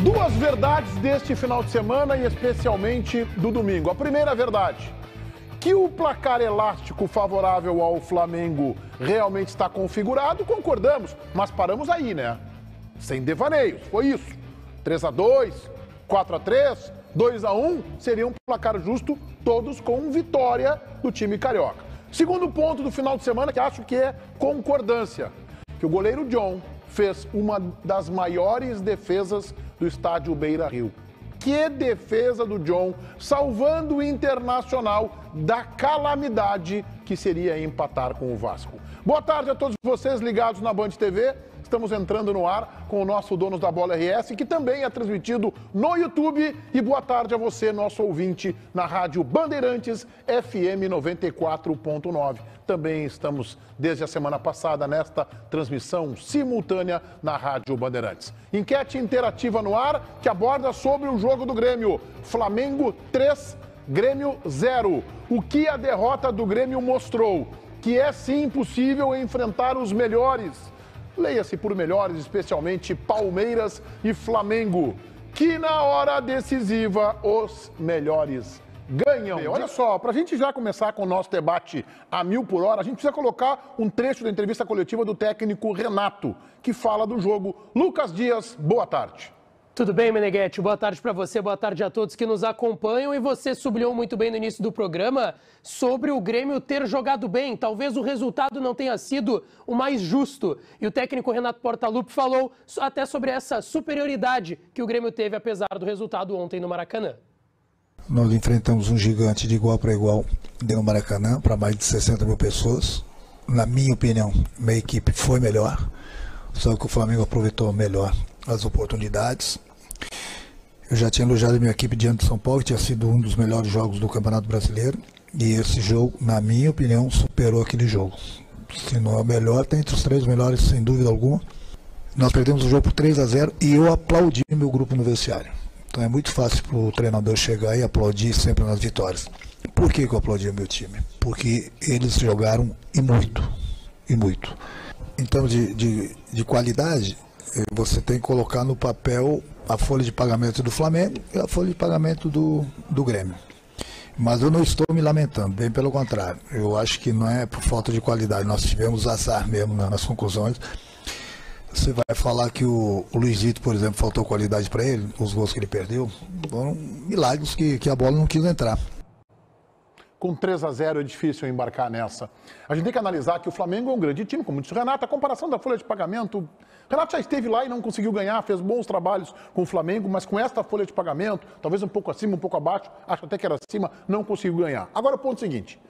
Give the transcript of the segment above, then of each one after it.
Duas verdades deste final de semana e especialmente do domingo. A primeira verdade, que o placar elástico favorável ao Flamengo realmente está configurado, concordamos, mas paramos aí, né? Sem devaneios, foi isso. 3-2, 4-3, 2-1, seria um placar justo, todos com vitória do time carioca. Segundo ponto do final de semana, que acho que é concordância, que o goleiro John fez uma das maiores defesas do estádio Beira-Rio. Que defesa do John, salvando o Internacional da calamidade que seria empatar com o Vasco. Boa tarde a todos vocês ligados na Band TV. Estamos entrando no ar com o nosso Donos da Bola RS, que também é transmitido no YouTube. E boa tarde a você, nosso ouvinte, na Rádio Bandeirantes FM 94.9. Também estamos, desde a semana passada, nesta transmissão simultânea na Rádio Bandeirantes. Enquete interativa no ar, que aborda sobre o jogo do Grêmio. Flamengo 3, Grêmio 0. O que a derrota do Grêmio mostrou? Que é sim possível enfrentar os melhores. Leia-se por melhores, especialmente Palmeiras e Flamengo, que na hora decisiva os melhores ganham. Olha só, para a gente já começar com o nosso debate a 1000 por hora, a gente precisa colocar um trecho da entrevista coletiva do técnico Renato, que fala do jogo. Lucas Dias, boa tarde. Tudo bem, Meneghetti? Boa tarde para você, boa tarde a todos que nos acompanham. E você sublinhou muito bem no início do programa sobre o Grêmio ter jogado bem. Talvez o resultado não tenha sido o mais justo. E o técnico Renato Portaluppi falou até sobre essa superioridade que o Grêmio teve, apesar do resultado ontem no Maracanã. Nós enfrentamos um gigante de igual para igual dentro do Maracanã, para mais de 60 mil pessoas. Na minha opinião, minha equipe foi melhor, só que o Flamengo aproveitou melhor as oportunidades. Eu já tinha elogiado a minha equipe diante do São Paulo, que tinha sido um dos melhores jogos do Campeonato Brasileiro, e esse jogo, na minha opinião, superou aquele jogo. Se não é o melhor, está entre os três melhores, sem dúvida alguma. Nós perdemos o jogo por 3-0 e eu aplaudi meu grupo no vestiário. Então é muito fácil para o treinador chegar e aplaudir sempre nas vitórias. Por que eu aplaudi o meu time? Porque eles jogaram e muito, e muito. Em termos de qualidade, você tem que colocar no papel a folha de pagamento do Flamengo e a folha de pagamento do Grêmio. Mas eu não estou me lamentando, bem pelo contrário. Eu acho que não é por falta de qualidade, nós tivemos azar mesmo nas conclusões. Você vai falar que o Luizito, por exemplo, faltou qualidade para ele, os gols que ele perdeu, foram milagres que a bola não quis entrar. Com 3-0 é difícil embarcar nessa. A gente tem que analisar que o Flamengo é um grande time, como disse o Renato, a comparação da folha de pagamento. O Renato já esteve lá e não conseguiu ganhar, fez bons trabalhos com o Flamengo, mas com esta folha de pagamento, talvez um pouco acima, um pouco abaixo, acho até que era acima, não conseguiu ganhar. Agora o ponto seguinte,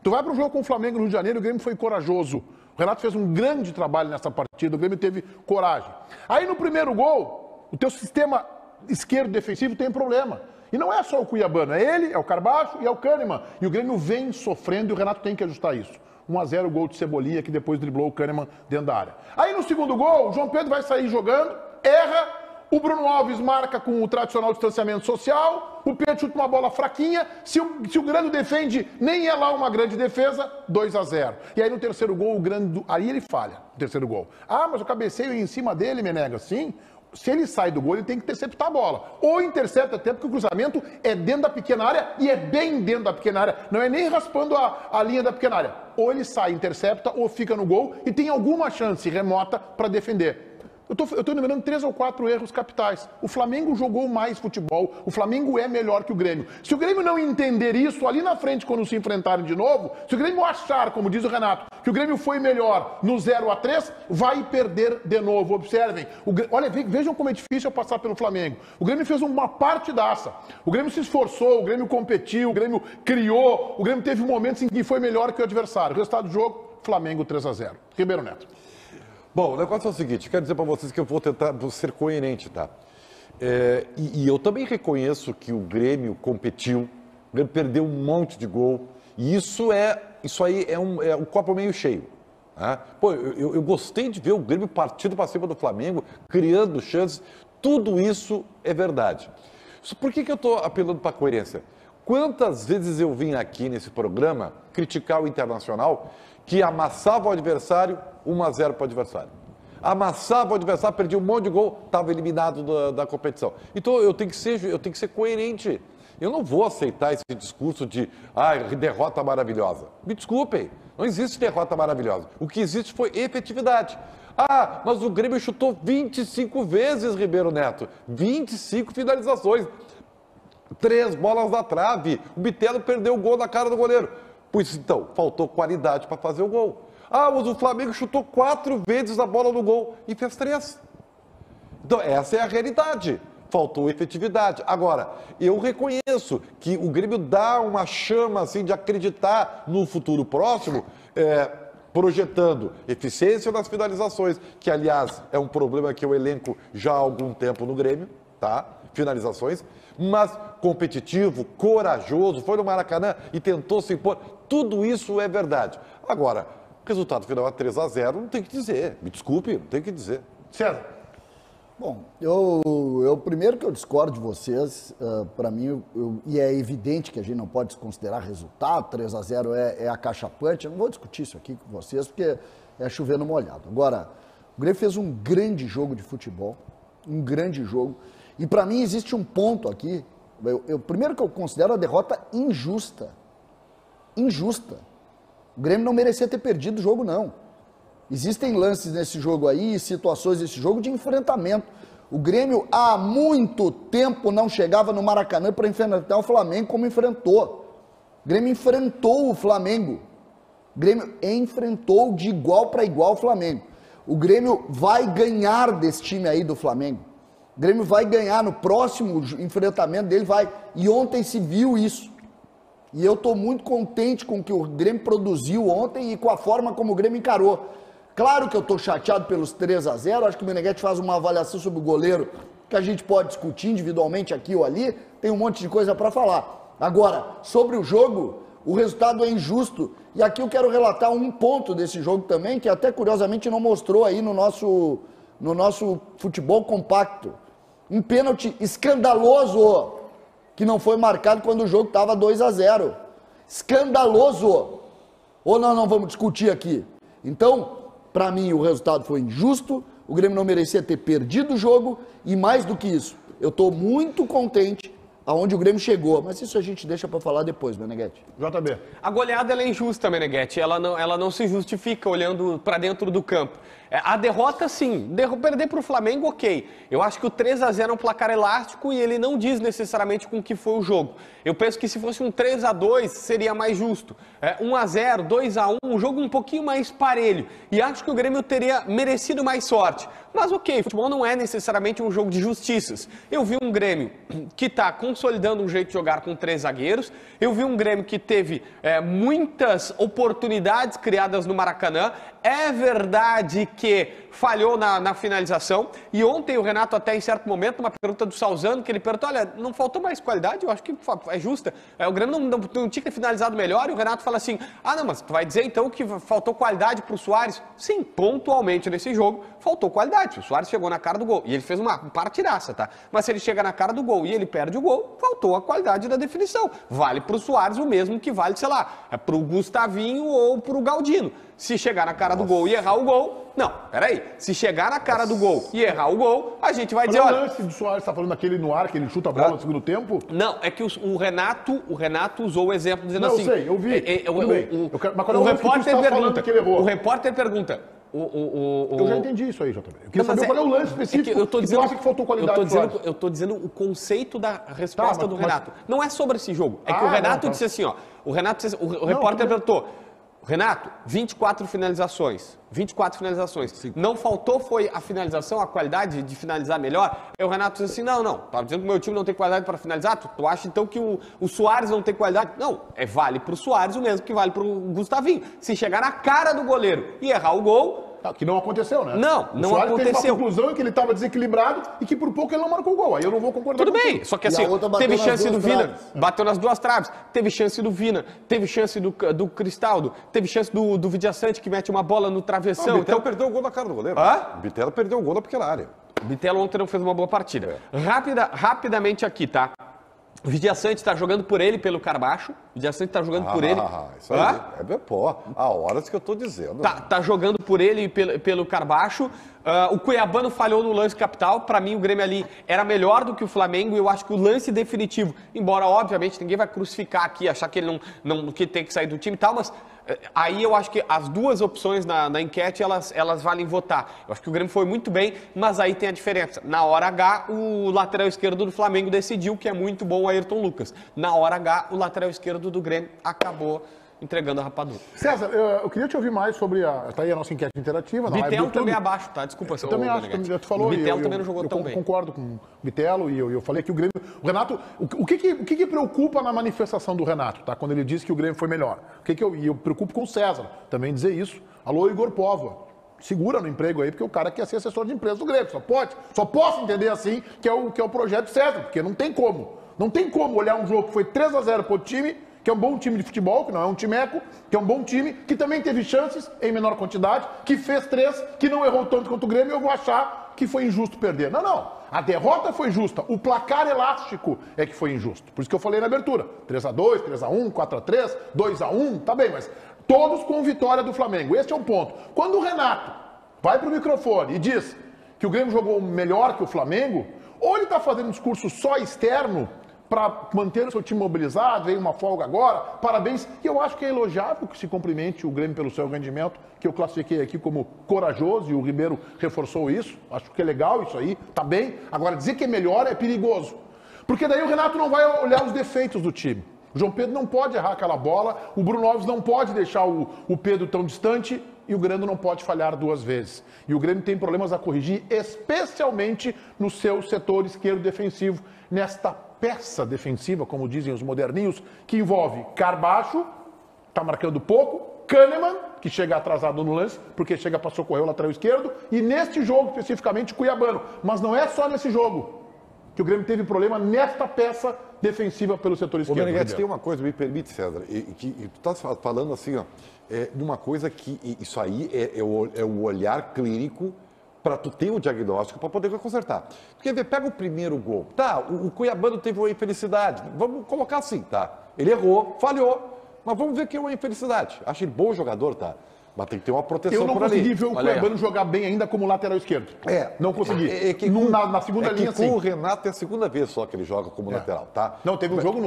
tu vai para o jogo com o Flamengo no Rio de Janeiro, o Grêmio foi corajoso. O Renato fez um grande trabalho nessa partida, o Grêmio teve coragem. Aí no primeiro gol, o teu sistema esquerdo defensivo tem problema. E não é só o Cuiabano, é ele, é o Carbacho e é o Kahneman. E o Grêmio vem sofrendo e o Renato tem que ajustar isso. 1-0 o gol de Cebolinha, que depois driblou o Kahneman dentro da área. Aí no segundo gol, o João Pedro vai sair jogando, erra, o Bruno Alves marca com o tradicional distanciamento social, o Pedro chuta uma bola fraquinha, se o Grêmio defende, nem é lá uma grande defesa, 2-0. E aí no terceiro gol, aí ele falha, no terceiro gol. Ah, mas eu cabeceio em cima dele, Menega, sim. Se ele sai do gol, ele tem que interceptar a bola. Ou intercepta até porque o cruzamento é dentro da pequena área e é bem dentro da pequena área. Não é nem raspando a linha da pequena área. Ou ele sai, intercepta, ou fica no gol e tem alguma chance remota para defender. Eu tô enumerando 3 ou 4 erros capitais. O Flamengo jogou mais futebol, o Flamengo é melhor que o Grêmio. Se o Grêmio não entender isso ali na frente quando se enfrentarem de novo, se o Grêmio achar, como diz o Renato, que o Grêmio foi melhor no 0-3, vai perder de novo. Observem. Olha, vejam como é difícil passar pelo Flamengo. O Grêmio fez uma partidaça. O Grêmio se esforçou, o Grêmio competiu, o Grêmio criou, o Grêmio teve momentos em que foi melhor que o adversário. O resultado do jogo, Flamengo 3-0. Ribeiro Neto. Bom, o negócio é o seguinte, quero dizer para vocês que eu vou tentar ser coerente, tá? E eu também reconheço que o Grêmio competiu, o Grêmio perdeu um monte de gol, e isso aí é um copo meio cheio. Tá? Pô, eu gostei de ver o Grêmio partindo para cima do Flamengo, criando chances, tudo isso é verdade. Por que eu estou apelando para a coerência? Quantas vezes eu vim aqui nesse programa criticar o Internacional que amassava o adversário 1-0 para o adversário. amassava o adversário, perdia um monte de gol, estava eliminado da competição. Então eu tenho que ser coerente. Eu não vou aceitar esse discurso de derrota maravilhosa. Me desculpem, não existe derrota maravilhosa. O que existe foi efetividade. Mas o Grêmio chutou 25 vezes, Ribeiro Neto. 25 finalizações. 3 bolas na trave. O Bitelo perdeu o gol na cara do goleiro. Pois então, faltou qualidade para fazer o gol. Mas o Flamengo chutou 4 vezes a bola no gol e fez 3. Então, essa é a realidade. Faltou efetividade. Agora, eu reconheço que o Grêmio dá uma chama assim, de acreditar no futuro próximo, projetando eficiência nas finalizações, que, aliás, é um problema que eu elenco já há algum tempo no Grêmio, tá? Finalizações, mas competitivo, corajoso, foi no Maracanã e tentou se impor. Tudo isso é verdade. Agora, resultado final é 3-0, não tem que dizer. Me desculpe, não tem que dizer. César. Bom, eu primeiro que eu discordo de vocês, para mim, e é evidente que a gente não pode desconsiderar resultado, 3-0 é acachapante, eu não vou discutir isso aqui com vocês, porque é chover no molhado. Agora, o Grêmio fez um grande jogo de futebol, um grande jogo, e para mim existe um ponto aqui, primeiro que eu considero a derrota injusta, o Grêmio não merecia ter perdido o jogo, não. Existem lances nesse jogo aí, situações nesse jogo de enfrentamento. O Grêmio há muito tempo não chegava no Maracanã para enfrentar o Flamengo como enfrentou. O Grêmio enfrentou o Flamengo. O Grêmio enfrentou de igual para igual o Flamengo. O Grêmio vai ganhar desse time aí do Flamengo. O Grêmio vai ganhar no próximo enfrentamento dele, vai. E ontem se viu isso. E eu estou muito contente com o que o Grêmio produziu ontem e com a forma como o Grêmio encarou. Claro que eu estou chateado pelos 3-0, acho que o Meneghetti faz uma avaliação sobre o goleiro que a gente pode discutir individualmente aqui ou ali, tem um monte de coisa para falar. Agora, sobre o jogo, o resultado é injusto, e aqui eu quero relatar um ponto desse jogo também, que até curiosamente não mostrou aí no nosso futebol compacto. Um pênalti escandaloso, que não foi marcado quando o jogo estava 2-0. Escandaloso! Ou nós não vamos discutir aqui? Então, para mim, o resultado foi injusto, o Grêmio não merecia ter perdido o jogo, e mais do que isso, eu estou muito contente aonde o Grêmio chegou, mas isso a gente deixa para falar depois, Meneghetti. JB. A goleada ela é injusta, Meneghetti, ela não se justifica olhando para dentro do campo. A derrota, sim. Perder para o Flamengo, ok. Eu acho que o 3-0 é um placar elástico e ele não diz necessariamente com o que foi o jogo. Eu penso que se fosse um 3-2 seria mais justo. 1-0, 2-1, um jogo um pouquinho mais parelho. E acho que o Grêmio teria merecido mais sorte. Mas ok, futebol não é necessariamente um jogo de justiças. Eu vi um Grêmio que está consolidando um jeito de jogar com 3 zagueiros. Eu vi um Grêmio que teve muitas oportunidades criadas no Maracanã. É verdade que falhou na finalização. E ontem o Renato, até em certo momento, uma pergunta do Salzano, que ele perguntou, olha, não faltou mais qualidade? Eu acho que é justa. O Grêmio não tinha que ter finalizado melhor. E o Renato fala assim, não, mas tu vai dizer então que faltou qualidade para o Soares? Sim, pontualmente nesse jogo faltou qualidade. O Soares chegou na cara do gol. E ele fez uma partidaça, tá? Mas se ele chega na cara do gol e ele perde o gol, faltou a qualidade da definição. Vale para o Soares o mesmo que vale, sei lá, para o Gustavinho ou para o Galdino. Se chegar na cara do gol e errar o gol, não, peraí. Se chegar na cara do gol e errar o gol, a gente vai dizer, olha... o lance do Soares, tá falando daquele no ar, que ele chuta a bola no segundo tempo? Não, é que o Renato usou o exemplo dizendo assim... Não, eu sei, eu vi. Mas quando o repórter pergunta... Eu já entendi isso aí, JB. Eu queria saber qual é o lance específico que acha que faltou qualidade. Eu tô dizendo o conceito da resposta do Renato. Não é sobre esse jogo. É que o Renato disse assim, ó. O repórter perguntou... Renato, 24 finalizações. 24 finalizações. Sim. Não faltou foi a finalização, a qualidade de finalizar melhor? Aí o Renato disse assim, não. Tá dizendo que o meu time não tem qualidade para finalizar? Tu acha então que o Soares não tem qualidade? Não, vale pro Soares o mesmo que vale pro Gustavinho. Se chegar na cara do goleiro e errar o gol... Que não aconteceu, né? Não aconteceu. Teve uma conclusão em que ele estava desequilibrado e que por pouco ele não marcou o gol. Aí eu não vou concordar com isso. Tudo bem, só que assim, teve chance do Vina, bateu nas 2 traves, teve chance do Vina, teve chance do Cristaldo, teve chance do Vidiaçante que mete uma bola no travessão. O Bitelo perdeu o gol na cara do goleiro. O Bitelo perdeu o gol na pequena área. O Bitelo ontem não fez uma boa partida. Rapidamente aqui, tá? O Vidiaçante está jogando por ele, pelo Carbacho. O Dias Santos tá jogando por ele. Isso aí. Pô, há horas que eu tô dizendo. Tá jogando por ele e pelo Carbacho. O Cuiabano falhou no lance capital. Para mim, o Grêmio ali era melhor do que o Flamengo. E eu acho que o lance definitivo, embora, obviamente, ninguém vai crucificar aqui, achar que ele não que tem que sair do time e tal, mas aí eu acho que as duas opções na enquete, elas valem votar. Eu acho que o Grêmio foi muito bem, mas aí tem a diferença. Na hora H, o lateral esquerdo do Flamengo decidiu, que é muito bom o Ayrton Lucas. Na hora H, o lateral esquerdo do Grêmio acabou entregando a rapadura. César, eu queria te ouvir mais sobre tá aí a nossa enquete interativa. Bitelo também é abaixo, tá? Desculpa, eu também acho, tu falou. O Bitelo também não jogou tão bem. Eu concordo com o Bitelo e eu falei que o Grêmio... O Renato, o que preocupa na manifestação do Renato, tá? Quando ele disse que o Grêmio foi melhor. E eu preocupo com o César também dizer isso. Alô, Igor Póvoa. Segura no emprego aí, porque o cara quer ser assessor de empresa do Grêmio. Só posso entender assim que é o projeto César, porque não tem como. Não tem como olhar um jogo que foi 3-0 pro time, que é um bom time de futebol, que não é um timeco, que é um bom time, que também teve chances em menor quantidade, que fez 3, que não errou tanto quanto o Grêmio, eu vou achar que foi injusto perder. Não. A derrota foi justa. O placar elástico é que foi injusto. Por isso que eu falei na abertura. 3-2, 3-1, 4-3, 2-1, tá bem, mas todos com vitória do Flamengo. Esse é o ponto. Quando o Renato vai pro microfone e diz que o Grêmio jogou melhor que o Flamengo, ou ele está fazendo um discurso só externo para manter o seu time mobilizado, veio uma folga agora, parabéns. E eu acho que é elogiável que se cumprimente o Grêmio pelo seu rendimento, que eu classifiquei aqui como corajoso, e o Ribeiro reforçou isso. Acho que é legal isso aí, tá bem. Agora, dizer que é melhor é perigoso. Porque daí o Renato não vai olhar os defeitos do time. O João Pedro não pode errar aquela bola, o Bruno Alves não pode deixar o Pedro tão distante, e o Grêmio não pode falhar 2 vezes. E o Grêmio tem problemas a corrigir, especialmente no seu setor esquerdo defensivo, nesta peça defensiva, como dizem os moderninhos, que envolve Carbacho, está marcando pouco, Kahneman, que chega atrasado no lance, porque chega para socorrer o lateral esquerdo, e neste jogo, especificamente, Cuiabano. Mas não é só nesse jogo que o Grêmio teve problema nesta peça defensiva pelo setor esquerdo. Ô, Meneghetti, tem uma coisa, me permite, César, que tu estás falando assim, ó, de uma coisa que isso aí é o olhar clínico para tu ter o diagnóstico para poder consertar. Porque pega o primeiro gol. Tá, o Cuiabano teve uma infelicidade. Vamos colocar assim, tá? Ele errou, falhou, mas vamos ver que é uma infelicidade. Acho ele bom jogador, tá? Mas tem que ter uma proteção por ali. Eu não consegui ver o Cuiabano jogar bem ainda como lateral esquerdo. Não consegui. Na segunda linha, sim. Com o Renato é a segunda vez só que ele joga como lateral, tá? Não, teve um jogo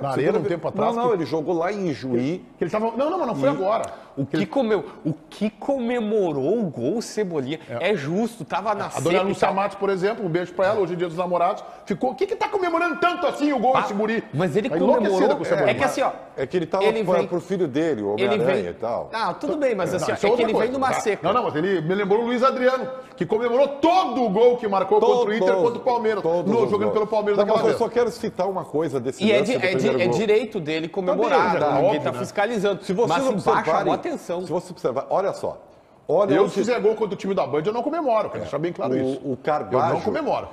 na Arena um tempo atrás. Não, ele jogou lá em Juí. Ele tava... Não, mas não foi agora. O que comemorou o gol, Cebolinha, é justo, tava na A dona Lúcia Matos, por exemplo, um beijo pra ela, hoje é dia dos namorados, ficou... O que tá comemorando tanto assim o gol esse guri? Mas ele comemorou... Com é que assim, ó... É que ele tava pro filho dele, o Homem-Aranha e tal. Ah, tudo bem, mas assim, é que ele vem numa seca. Não, mas ele me lembrou o Luiz Adriano, que comemorou todo o gol que marcou contra o Inter, contra o Palmeiras, jogando pelo Palmeiras daquela vez. Eu só quero citar uma coisa desse lance do primeiro gol. É direito dele comemorar, ninguém tá fiscalizando. Se vocês observarem, chamou atenção. Se você observar, olha só. Se fizer gol contra o time da Band, eu não comemoro, quero deixar bem claro isso. O Carbajo, eu não comemoro.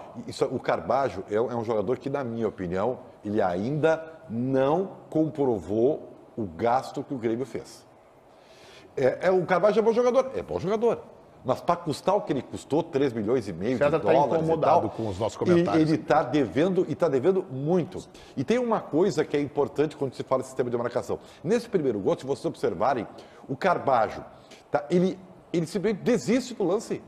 O Carbajo é um jogador que, na minha opinião, ele ainda não comprovou o gasto que o Grêmio fez. O Carbajo é bom jogador? É bom jogador. Mas para custar o que ele custou, 3 milhões e meio César de dólares está incomodado com os nossos comentários. Ele está devendo, e está devendo muito. E tem uma coisa que é importante quando se fala de sistema de marcação. Nesse primeiro gol, se vocês observarem, o Carbajo, tá, ele simplesmente desiste do lance.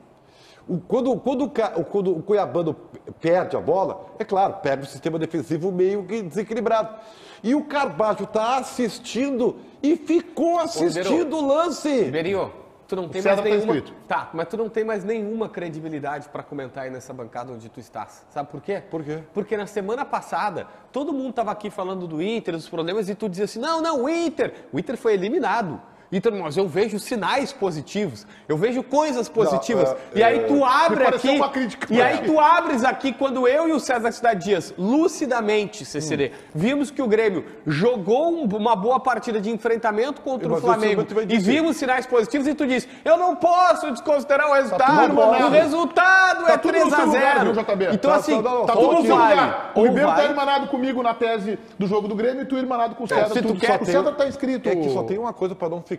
Quando o Cuiabano perde a bola, é claro, perde o sistema defensivo meio que desequilibrado. E o Carbajo está assistindo e ficou assistindo o lance. Ribeirinho, tu não tem mais nenhuma... Tá, mas tu não tem mais nenhuma credibilidade para comentar aí nessa bancada onde tu estás. Sabe por quê? Por quê? Porque na semana passada, todo mundo estava aqui falando do Inter, dos problemas, e tu dizia assim, não, o Inter foi eliminado. Então, mas eu vejo sinais positivos, eu vejo coisas positivas. E aí tu abre aqui, e aí tu abres aqui quando eu e o César Cidade Dias, lucidamente, CCD, vimos que o Grêmio jogou uma boa partida de enfrentamento contra o Flamengo e vimos sinais positivos e tu disse, eu não posso desconsiderar o resultado, o resultado é 3-0. Então assim, tá tudo no seu lugar. O Ribeiro tá irmanado comigo na tese do jogo do Grêmio e tu irmanado com o César. O César tá inscrito. É que só tem uma coisa para não ficar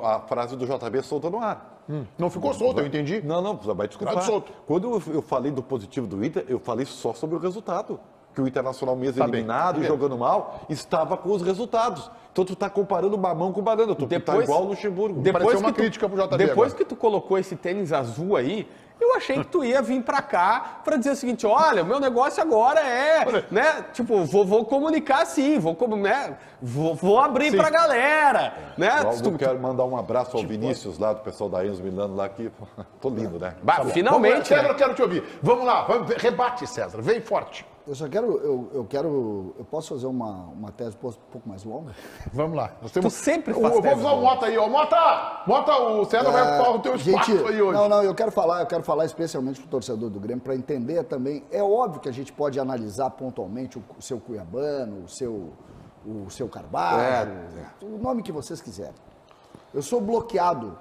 a frase do JB solta no ar. Não ficou solto, eu entendi. Não, vai desculpar. Solto. Quando eu falei do positivo do Inter, eu falei só sobre o resultado. que o Internacional mesmo Tá bem, eliminado tá e bem. jogando mal, estava com os resultados. Então tu tá comparando mamão com banana, tu tá igual o Luxemburgo. Pareceu uma crítica pro JB Depois agora. que tu colocou esse tênis azul aí, eu achei que tu ia vir pra cá pra dizer o seguinte, olha, o meu negócio agora é, né, tipo, vou comunicar sim, vou abrir pra galera, né? Eu quero mandar um abraço ao Vinícius lá, do pessoal da Enzo Milano lá, que tô lindo, né? Bah, finalmente, César, né? eu quero te ouvir. Vamos lá, rebate, César, vem forte. Eu só quero, eu posso fazer uma tese um pouco mais longa? Vamos lá. Nós Tu sempre faz Eu vou tese usar o Mota aí, ó. Mota, o César vai ocupar o teu espaço aí hoje. Não, eu quero falar especialmente pro torcedor do Grêmio, para entender também. É óbvio que a gente pode analisar pontualmente o seu Cuiabano, o seu Carvalho, o nome que vocês quiserem. Eu sou bloqueado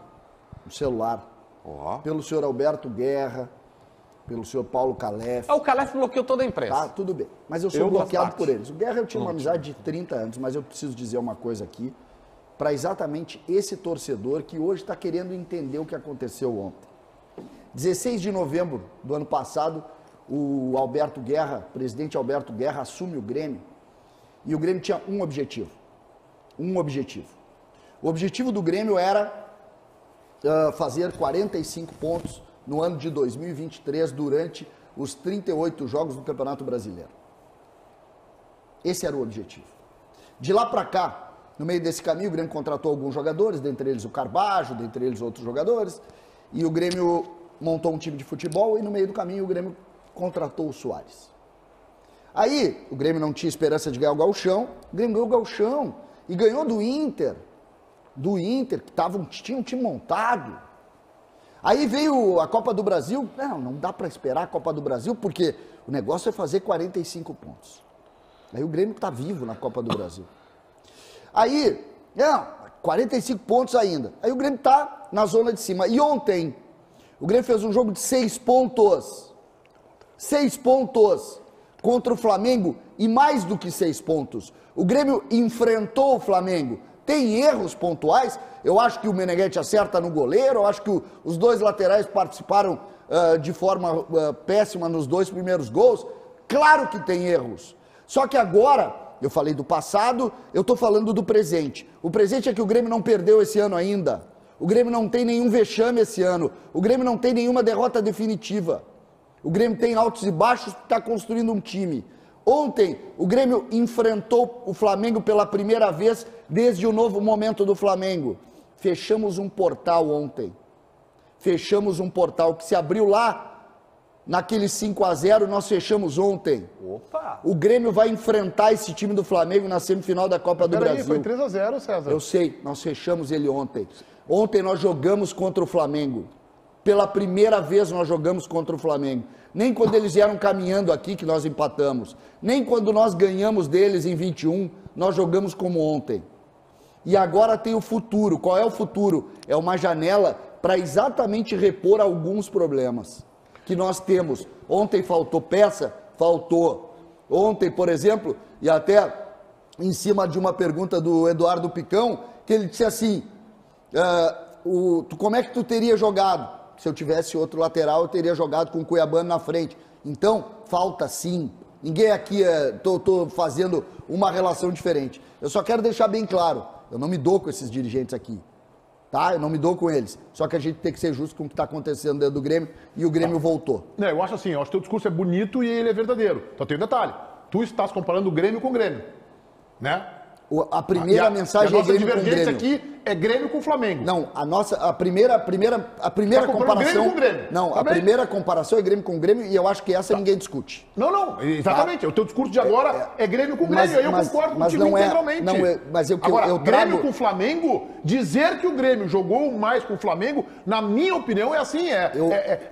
no celular pelo senhor Alberto Guerra, pelo senhor Paulo Calef. O Calef bloqueou toda a imprensa. Tá, tudo bem. Mas eu sou Eu bloqueado faço por eles. O Guerra eu tinha uma amizade de 30 anos, mas eu preciso dizer uma coisa aqui, para exatamente esse torcedor que hoje está querendo entender o que aconteceu ontem. 16 de novembro do ano passado, o presidente Alberto Guerra, assume o Grêmio, e o Grêmio tinha um objetivo. Um objetivo. O objetivo do Grêmio era fazer 45 pontos no ano de 2023, durante os 38 jogos do Campeonato Brasileiro. Esse era o objetivo. De lá para cá, no meio desse caminho, o Grêmio contratou alguns jogadores, dentre eles o Carbajo, dentre eles outros jogadores, e o Grêmio montou um time de futebol, e no meio do caminho o Grêmio contratou o Soares. Aí, o Grêmio não tinha esperança de ganhar o Gauchão, o Grêmio ganhou o Gauchão, e ganhou do Inter, que tinha um time montado. Aí veio a Copa do Brasil. Não dá para esperar a Copa do Brasil, porque o negócio é fazer 45 pontos. Aí o Grêmio está vivo na Copa do Brasil. Aí, 45 pontos ainda. Aí o Grêmio está na zona de cima. E ontem, o Grêmio fez um jogo de 6 pontos. 6 pontos contra o Flamengo, e mais do que 6 pontos. O Grêmio enfrentou o Flamengo. Tem erros pontuais, eu acho que o Meneghetti acerta no goleiro, eu acho que os dois laterais participaram de forma péssima nos 2 primeiros gols. Claro que tem erros. Só que agora, eu falei do passado, eu estou falando do presente. O presente é que o Grêmio não perdeu esse ano ainda. O Grêmio não tem nenhum vexame esse ano. O Grêmio não tem nenhuma derrota definitiva. O Grêmio tem altos e baixos, está construindo um time. Ontem, o Grêmio enfrentou o Flamengo pela primeira vez desde o novo momento do Flamengo. Fechamos um portal ontem. Fechamos um portal que se abriu lá, naquele 5-0, nós fechamos ontem. Opa! O Grêmio vai enfrentar esse time do Flamengo na semifinal da Copa do Brasil. Foi 3-0, César. Eu sei, nós fechamos ele ontem. Ontem nós jogamos contra o Flamengo. Pela primeira vez nós jogamos contra o Flamengo. Nem quando eles vieram caminhando aqui que nós empatamos. Nem quando nós ganhamos deles em 21, nós jogamos como ontem. E agora tem o futuro. Qual é o futuro? É uma janela para exatamente repor alguns problemas que nós temos. Ontem faltou peça? Faltou. Ontem, por exemplo, e até em cima de uma pergunta do Eduardo Picão, que ele disse assim, como é que tu teria jogado? Se eu tivesse outro lateral, eu teria jogado com o Cuiabano na frente. Então, falta sim. Ninguém aqui, tô fazendo uma relação diferente. Eu só quero deixar bem claro, eu não me dou com esses dirigentes aqui. Tá? Eu não me dou com eles. Só que a gente tem que ser justo com o que está acontecendo dentro do Grêmio, e o Grêmio voltou. Eu acho assim, eu acho que o teu discurso é bonito e ele é verdadeiro. Só tem um detalhe. Tu estás comparando o Grêmio com o Grêmio. Né? A primeira mensagem é Grêmio com Grêmio. Aqui é Grêmio com Flamengo. Não, a primeira comparação... Grêmio com Grêmio. Não, Tá a bem? primeira comparação é Grêmio com Grêmio, e eu acho que essa ninguém discute. Não, exatamente. O teu discurso de agora é Grêmio com Grêmio. Aí eu concordo contigo não integralmente. Mas eu Grêmio trago... com Flamengo, dizer que o Grêmio jogou mais com o Flamengo, na minha opinião, é assim,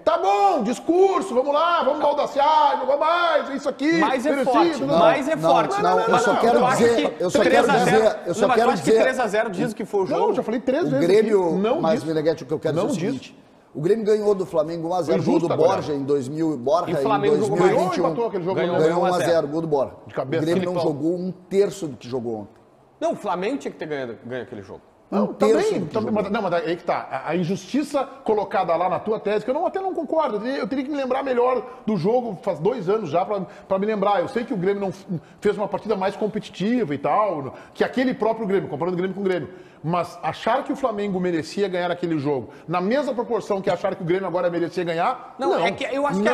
tá bom, discurso, vamos lá, vamos baldaciar, jogar mais, isso aqui. Mais é merecido, forte, mais é forte. Não, eu só quero dizer... Eu só quero que dizer... 3-0 diz o que foi o jogo. Não, eu já falei 3 O vezes Grêmio, aqui. Não mas diz. Menegheti, o que eu quero Não dizer é o diz. seguinte: o Grêmio ganhou do Flamengo 1x0, Foi gol justo do agora. Borja em 2000, Borja E o em Flamengo jogou mais. 2021. Ganhou, empatou aquele jogo. Ganhou. Ganhou 1 a 0. 1x0, gol do Borja. De cabeça, O Grêmio não Filipão. jogou um terço do que jogou ontem. Não, o Flamengo tinha que ter ganho aquele jogo. Não, Um terço também, do que também, jogou. mas aí que tá. A injustiça colocada lá na tua tese, que eu até não concordo. Eu teria que me lembrar melhor do jogo, faz 2 anos já, pra me lembrar. Eu sei que o Grêmio não fez uma partida mais competitiva e tal, que aquele próprio Grêmio, comparando o Grêmio com o Grêmio. Mas achar que o Flamengo merecia ganhar aquele jogo, na mesma proporção que achar que o Grêmio agora merecia ganhar, Não, é que eu acho que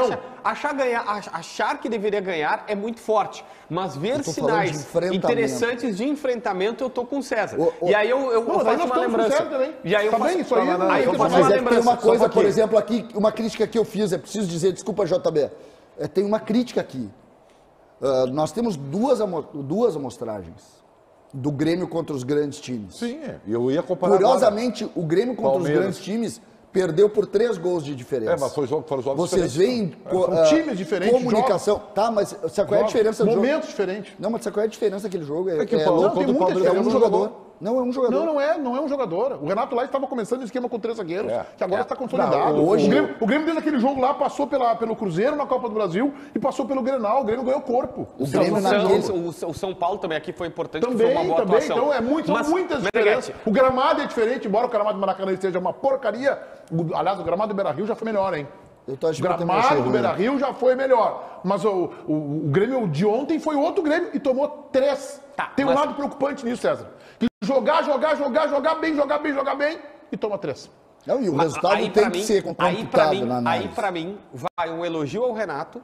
achar que deveria ganhar é muito forte. Mas ver tô falando de sinais enfrentamento. interessantes de enfrentamento, eu tô com o César. O- E aí eu Não, mas aí faço nós uma estamos com o lembrança. César também. E aí eu Tá faço, bem, isso aí não- aí eu Mas faço Mas uma é que tem lembrança. uma coisa, só um por pouquinho. exemplo, aqui, uma crítica que eu fiz, é preciso dizer, desculpa, JB, tem uma crítica aqui. Nós temos duas amostragens do Grêmio contra os grandes times. Sim, eu ia comparar Curiosamente, o Grêmio contra Palmeiras. os grandes times perdeu por 3 gols de diferença. agora. Mas foram jogos Vocês diferentes. veem São times diferentes, comunicação. Tá, mas sabe qual é a diferença do jogo? Momentos diferentes. Não, mas sabe qual é a diferença daquele jogo? É que o Paulo- louco. quando o muita Palmeiras É um diferença. jogador. Não, é um jogador. Não é um jogador. O Renato lá estava começando o esquema com 3 zagueiros, que agora está consolidado. Não, hoje- o Grêmio desde aquele jogo lá passou pelo Cruzeiro na Copa do Brasil e passou pelo Grenal. O Grêmio ganhou corpo. O Grêmio O São Paulo também aqui foi importante, que foi Também, uma boa atuação. Então são Mas, muitas Meneghetti, diferenças. O gramado é diferente, embora o gramado do Maracanã esteja uma porcaria. Aliás, o gramado do Beira-Rio já foi melhor, hein? Eu tô O achando que eu também achei gramado do ruim. Beira-Rio já foi melhor. Mas o Grêmio de ontem foi outro Grêmio e tomou 3. Tá, Tem um mas- lado preocupante nisso, César. Que jogar bem e toma 3. Não, e o Mas resultado aí, tem pra que mim, ser computado na análise. Aí, pra mim, vai um elogio ao Renato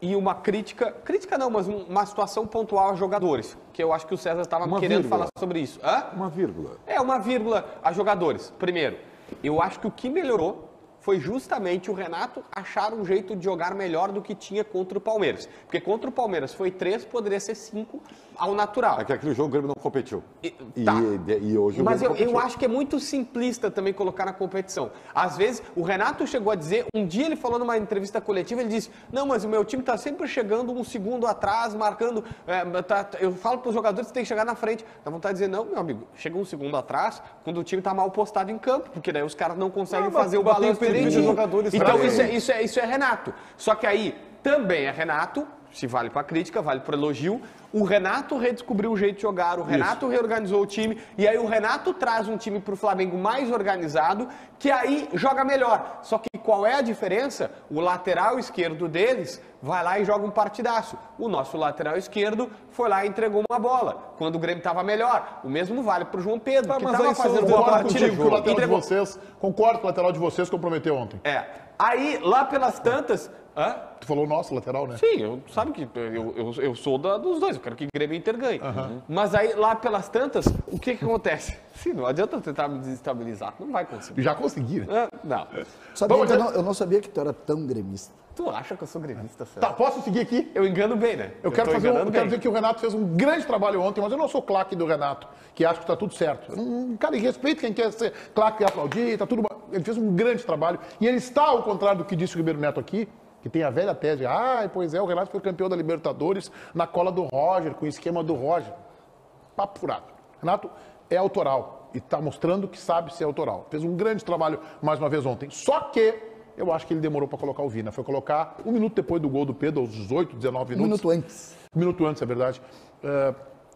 e uma crítica não, mas uma situação pontual aos jogadores, que eu acho que o César estava Uma querendo vírgula. falar sobre isso. Hã? Uma vírgula. É, uma vírgula a jogadores. Primeiro, eu acho que o que melhorou foi justamente o Renato achar um jeito de jogar melhor do que tinha contra o Palmeiras. Porque contra o Palmeiras foi 3, poderia ser 5 ao natural. É que aquele jogo o Grêmio não competiu. Tá. E hoje o Mas Grêmio eu competiu. acho que é muito simplista também colocar na competição. Às vezes, o Renato chegou a dizer, um dia ele falou numa entrevista coletiva, ele disse, não, mas o meu time está sempre chegando 1 segundo atrás, marcando, eu falo para os jogadores que tem que chegar na frente. Dá vontade de dizer, não, meu amigo, chega 1 segundo atrás quando o time está mal postado em campo, porque daí os caras não conseguem fazer o mas tem balanço perfil de direitinho. jogadores Então, pra isso é Renato. Só que aí, também é Renato, se vale para crítica, vale para elogio. O Renato redescobriu o jeito de jogar, o Renato reorganizou o time, e aí o Renato traz um time para o Flamengo mais organizado, que aí joga melhor. Só que qual é a diferença? O lateral esquerdo deles vai lá e joga um partidaço. O nosso lateral esquerdo foi lá e entregou uma bola, quando o Grêmio estava melhor. O mesmo vale para o João Pedro, Tá, que mas estava aí são fazendo os boa detalhes partida. Contigo que o lateral de entregou. vocês, concordo com o lateral de vocês comprometeu ontem. É. Aí, lá pelas tantas... Hã? Tu falou o nosso lateral, né? Sim, sabe que eu sou dos dois, eu quero que Grêmio e Inter ganhem. Mas aí, lá pelas tantas, o que acontece? Sim, não adianta tentar me desestabilizar, não vai conseguir. Já consegui, né? Não. Sabia Vamos que ver. eu não sabia que tu era tão gremista. Tu acha que eu sou gremista, César? Tá, posso seguir aqui? Eu engano bem, né? Eu quero tô enganando bem. dizer que o Renato fez um grande trabalho ontem, mas eu não sou claque do Renato, que acho que está tudo certo. Cara, e respeito quem quer ser claque e aplaudir, tá tudo. Ele fez um grande trabalho. E ele está, ao contrário do que disse o Ribeiro Neto aqui, que tem a velha tese, pois é, o Renato foi campeão da Libertadores na cola do Roger, com o esquema do Roger. Papo furado. Renato é autoral e está mostrando que sabe ser autoral. Fez um grande trabalho mais uma vez ontem. Só que eu acho que ele demorou para colocar o Vina. Foi colocar 1 minuto depois do gol do Pedro, aos 18, 19 Um minutos. minuto antes. 1 minuto antes, é verdade.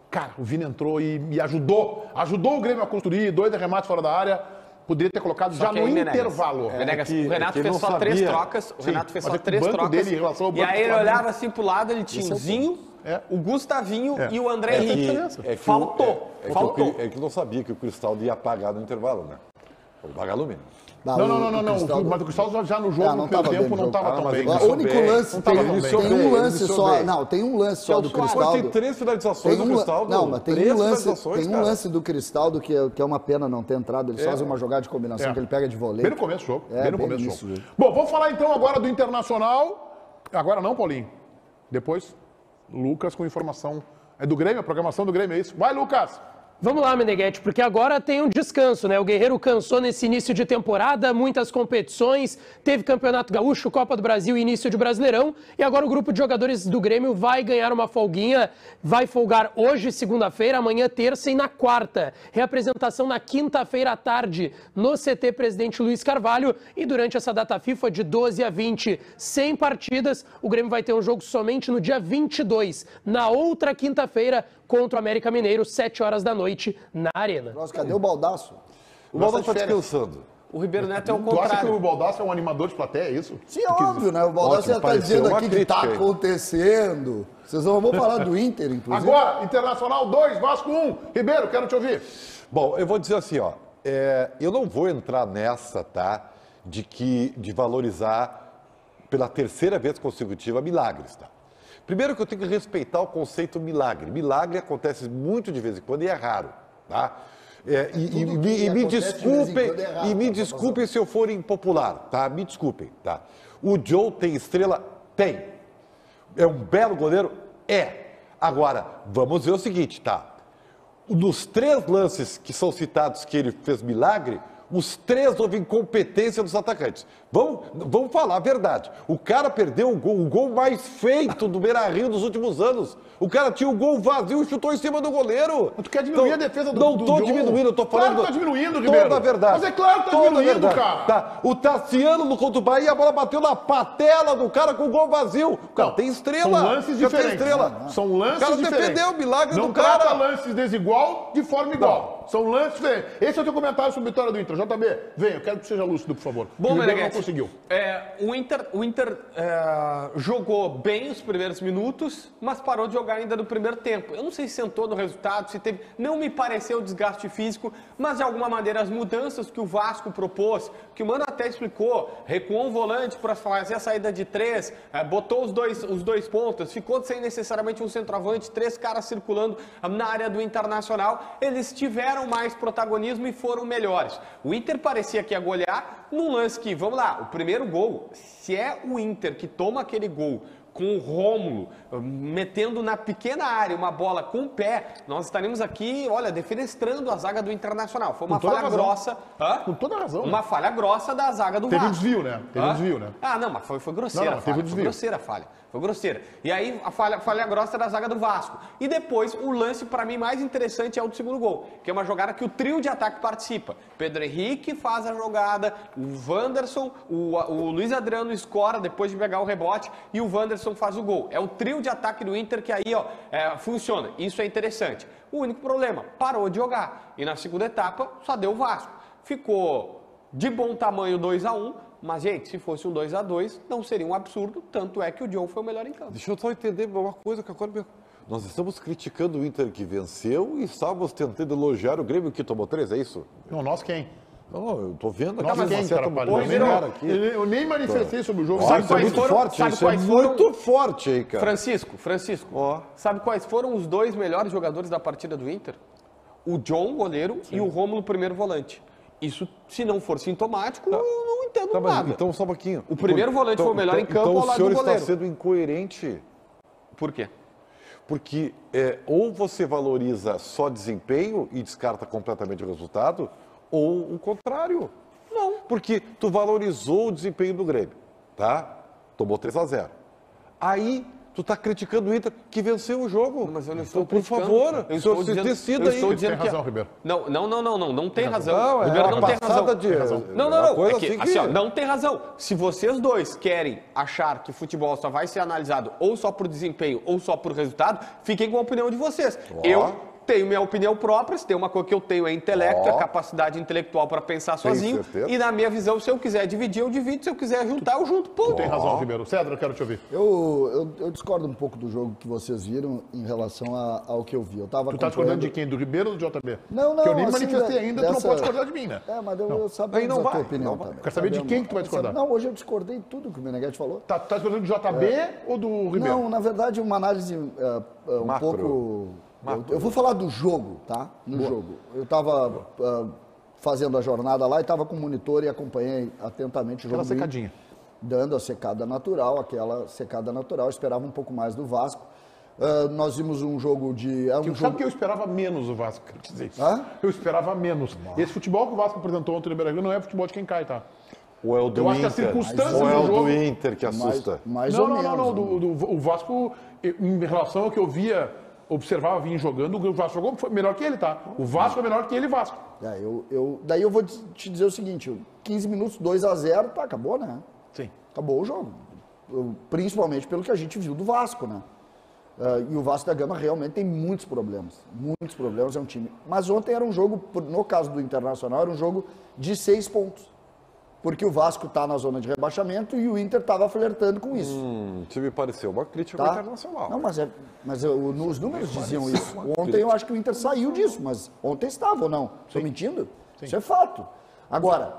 Cara, o Vina entrou e ajudou o Grêmio a construir, 2 arremates fora da área. Poderia ter colocado Só já que no aí, Menegas, intervalo. Menegas, que- o Renato que ele fez não só 3 sabia. trocas. O Sim, Renato fez mas só é que o 3 banco trocas. dele em relação ao E banco aí do ele Flamengo- olhava assim pro lado, ele tinha o Zinho, o Gustavinho e o André Henrique. Faltou. É que não sabia que o Cristaldo ia apagar no intervalo, né? O vagalume. Não. Mas o Cristaldo já no jogo, não no primeiro tava bem tempo, no não jogo. estava tão mas bem. ele O Iniciou único bem. lance, Não tava tem bem. um Iniciou lance bem. só. Não, tem um lance só do Pô, Cristaldo. tem 3 finalizações do Cristaldo. Não, mas tem 3 um lance, finalizações, tem um cara. lance do Cristaldo que é uma pena não ter entrado. Eles fazem uma jogada de combinação que ele pega de voleio. Bem no começo do jogo. É, bem no bem começo do no início jogo. do jogo. Bom, vamos falar então agora do Internacional. Agora não, Paulinho. Depois, Lucas com informação. É do Grêmio, a programação do Grêmio, é isso? Vai, Lucas! Vamos lá, Meneghetti, porque agora tem um descanso, né? O Guerreiro cansou nesse início de temporada, muitas competições, teve Campeonato Gaúcho, Copa do Brasil e início de Brasileirão, e agora o grupo de jogadores do Grêmio vai ganhar uma folguinha, vai folgar hoje, segunda-feira, amanhã, terça e na quarta. Reapresentação na quinta-feira à tarde no CT Presidente Luiz Carvalho, e durante essa data FIFA de 12 a 20, sem partidas, o Grêmio vai ter um jogo somente no dia 22, na outra quinta-feira, contra o América Mineiro, 7 horas da noite, na Arena. Nossa, cadê o Baldaço? O Baldasso está descansando. O Ribeiro Neto é o Tu acha que contrário. o Baldasso é um animador de plateia, é isso? Sim, é óbvio, né? O Baldasso Ótimo, já está pareceu dizendo uma aqui que crítica está aí. acontecendo. Vocês vão falar do Inter, inclusive. Agora, Internacional 2, Vasco 1. Ribeiro, quero te ouvir. Bom, eu vou dizer assim, ó, eu não vou entrar nessa, tá, de valorizar pela terceira vez consecutiva milagres, tá? Primeiro que eu tenho que respeitar o conceito milagre. Milagre acontece muito de vez em quando e é raro, tá? Me desculpem se eu for impopular, tá? Me desculpem, tá? O Joe tem estrela? Tem. É um belo goleiro? É. Agora, vamos ver o seguinte, tá? Nos 3 lances que são citados que ele fez milagre, os 3 houve incompetência dos atacantes. Vamos falar a verdade. O cara perdeu o gol mais feito do Beira-Rio dos últimos anos. O cara tinha o gol vazio e chutou em cima do goleiro. Mas tu quer diminuir a defesa do Não do tô John? diminuindo, eu tô falando... Claro que tá diminuindo, Ribeiro. Toda a verdade. Mas é claro que tá Toda a diminuindo, verdade. cara. Tá. O Tassiano no contra o Bahia, a bola bateu na patela do cara com o gol vazio. O cara tem estrela. São lances Já tem diferentes. estrela. São lances O cara diferentes. defendeu o milagre não do cara. trata lances desigual de forma igual. São lances diferentes. Esse é o teu comentário sobre a vitória do Inter. JB, vem, eu quero que seja lúcido, por favor. Bom, o Ribeiro não Meneghetti, conseguiu. o Inter jogou bem os primeiros minutos, mas parou de jogar ainda no primeiro tempo. Eu não sei se sentou no resultado, se teve... Não me pareceu desgaste físico, mas de alguma maneira as mudanças que o Vasco propôs, que o Mano até explicou, recuou um volante para fazer a saída de 3, botou os dois pontas, ficou sem necessariamente um centroavante, 3 caras circulando na área do Internacional, eles tiveram mais protagonismo e foram melhores. O Inter parecia que ia golear num lance que, vamos lá, o primeiro gol, se é o Inter que toma aquele gol com o Rômulo, metendo na pequena área uma bola com o pé, nós estaremos aqui, olha, defenestrando a zaga do Internacional. Foi uma falha grossa. Com toda a razão. Uma falha grossa da zaga do Teve Vasco. um desvio, né? Teve um desvio, né? Ah, não, mas foi grosseira. Não, teve um desvio. Foi grosseira a falha. Foi grosseira. E aí a falha grossa da zaga do Vasco. E depois o lance, para mim, mais interessante é o do segundo gol, que é uma jogada que o trio de ataque participa. Pedro Henrique faz a jogada, o Wanderson, o Luiz Adriano escora depois de pegar o rebote e o Wanderson faz o gol. É o trio de ataque do Inter que aí, ó, funciona. Isso é interessante. O único problema, parou de jogar. E na segunda etapa, só deu o Vasco. Ficou de bom tamanho 2-1, mas, gente, se fosse um 2-2, não seria um absurdo, tanto é que o John foi o melhor em campo. Deixa eu só entender uma coisa que agora... Nós estamos criticando o Inter que venceu e estávamos tentando elogiar o Grêmio que tomou 3, é isso? Não, nós quem? Não, eu tô vendo aqui Nós uma quem, certa cara? posição aqui. Eu nem manifestei sobre o jogo. Ó, isso é quais muito foram- forte, sabe isso é quais foram- muito forte aí, cara. Francisco, Ó. sabe quais foram os 2 melhores jogadores da partida do Inter? O John, goleiro, e o Rômulo, primeiro volante. Isso, se não for sintomático, eu não entendo Tá, mas nada. então só um pouquinho. O primeiro volante foi o melhor em campo então ao o lado senhor do está goleiro. sendo incoerente, Por quê? porque ou você valoriza só desempenho e descarta completamente o resultado, ou o contrário. Não. Porque tu valorizou o desempenho do Grêmio, tá? Tomou 3-0. Aí tu tá criticando o Inter que venceu o jogo. Mas eu não estou Então, por criticando. favor, Eu o senhor estou se dizendo- decida eu aí. estou dizendo Tem razão, Ribeiro. Não tem razão. Não, O Ribeiro é não uma tem razão. passada de... Não. é uma coisa É que, assim, ó, não tem razão. Se vocês dois querem achar que futebol só vai ser analisado ou só por desempenho ou só por resultado, fiquem com a opinião de vocês. Eu tenho minha opinião própria, se tem uma coisa que eu tenho é intelecto, é capacidade intelectual para pensar sozinho. certeza. E na minha visão, se eu quiser dividir, eu divido. Se eu quiser juntar, eu junto. Ponto. Tem razão, Ribeiro. Cedro, eu quero te ouvir. Eu discordo um pouco do jogo que vocês viram em relação ao que eu vi. Eu tava Tu tá discordando de quem? Do Ribeiro ou do JB? Não, Que eu nem assim, manifestei ainda, tu não dessa- pode discordar de mim, né? mas eu sabia Aí não a vai, tua opinião não vai. também. Quero saber de Sabemos. quem que tu vai discordar. Não, hoje eu discordei de tudo que o Meneghetti falou. Tá discordando do JB ou do Ribeiro? Não, na verdade, uma análise um Macro. pouco... Macro. Eu vou falar do jogo, tá? No jogo. Eu estava fazendo a jornada lá e estava com o monitor e acompanhei atentamente o jogo. Aquela do Inter, secadinha. dando a secada natural, aquela secada natural. Eu esperava um pouco mais do Vasco. Nós vimos um jogo de... Sabe que eu esperava menos o Vasco, quero te dizer isso. Hã? Eu esperava menos. Esse futebol que o Vasco apresentou ontem no Beira-Rio não é futebol de quem cai, tá? Ou é o do Eu acho que Inter? as circunstâncias Ou é do o jogo- do Inter que assusta? mais não, ou não, menos. não, o Vasco, em relação ao que eu via, observava, vinha jogando, o Vasco jogou foi melhor que ele, tá? O Vasco é melhor que ele, Vasco. Daí eu vou te dizer o seguinte, 15 minutos, 2-0, tá, acabou, né? Sim. Acabou o jogo. Principalmente pelo que a gente viu do Vasco, né? E o Vasco da Gama realmente tem muitos problemas, é um time. Mas ontem era um jogo, no caso do Internacional, era um jogo de 6 pontos. Porque o Vasco está na zona de rebaixamento e o Inter estava flertando com isso. Isso me pareceu uma crítica ao Internacional. Não, mas os números diziam isso. Ontem eu acho que o Inter saiu disso, mas ontem estava ou não? Estou mentindo? Sim. Isso é fato. Agora,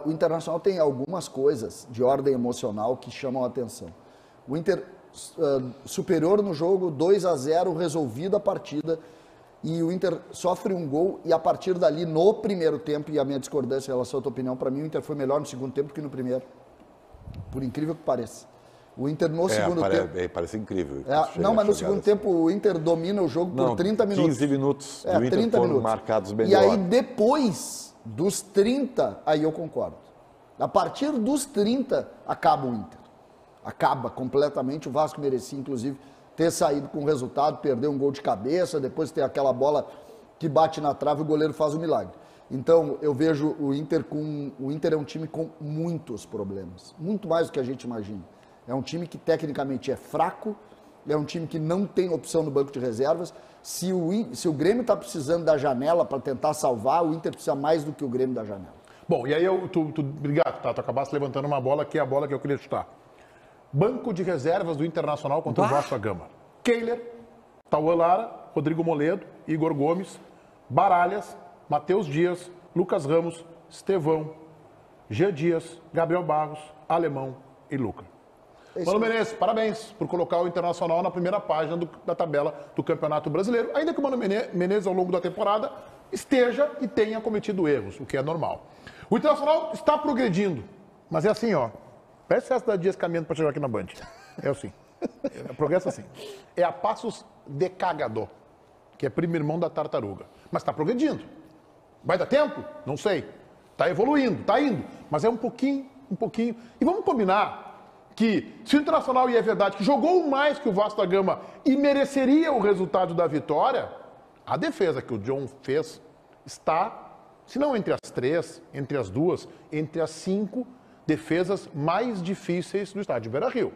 o Internacional tem algumas coisas de ordem emocional que chamam a atenção. O Inter superior no jogo, 2-0, resolvida a partida, e o Inter sofre um gol, e a partir dali, no primeiro tempo, e a minha discordância em relação à tua opinião, para mim o Inter foi melhor no segundo tempo do que no primeiro, por incrível que pareça. O Inter no segundo tempo... Parece incrível. Não, mas no segundo tempo o Inter domina o jogo por 30 minutos. 15 minutos do Inter 30 foram minutos. marcados melhor. E aí depois dos 30, aí eu concordo. A partir dos 30, acaba o Inter. Acaba completamente. O Vasco merecia, inclusive, ter saído com o resultado, perder um gol de cabeça, depois ter aquela bola que bate na trave e o goleiro faz o milagre. Então, eu vejo o Inter o Inter é um time com muitos problemas, muito mais do que a gente imagina. É um time que tecnicamente é fraco, é um time que não tem opção no banco de reservas. Se o Grêmio está precisando da janela para tentar salvar, o Inter precisa mais do que o Grêmio da janela. Bom, e aí obrigado, tá? Tu acabaste levantando uma bola que é a bola que eu queria chutar. Banco de reservas do Internacional contra o Vasco da Gama. Kehler, Tauan Lara, Rodrigo Moledo, Igor Gomes, Baralhas, Matheus Dias, Lucas Ramos, Estevão, Jean Dias, Gabriel Barros, Alemão e Luca. Mano Menezes, parabéns por colocar o Internacional na primeira página da tabela do Campeonato Brasileiro, ainda que o Mano Menezes, ao longo da temporada, esteja e tenha cometido erros, o que é normal. O Internacional está progredindo, mas é assim, ó. Parece essa da Dias caminhando para chegar aqui na Band. É assim. Progresso assim. É a passos de cagado, que é primo irmão da tartaruga. Mas está progredindo. Vai dar tempo? Não sei. Está evoluindo, está indo. Mas é um pouquinho. E vamos combinar que, se o Internacional, e é verdade, que jogou mais que o Vasco da Gama e mereceria o resultado da vitória, a defesa que o John fez está, se não entre as 3, entre as 2, entre as 5 defesas mais difíceis do estádio Beira-Rio.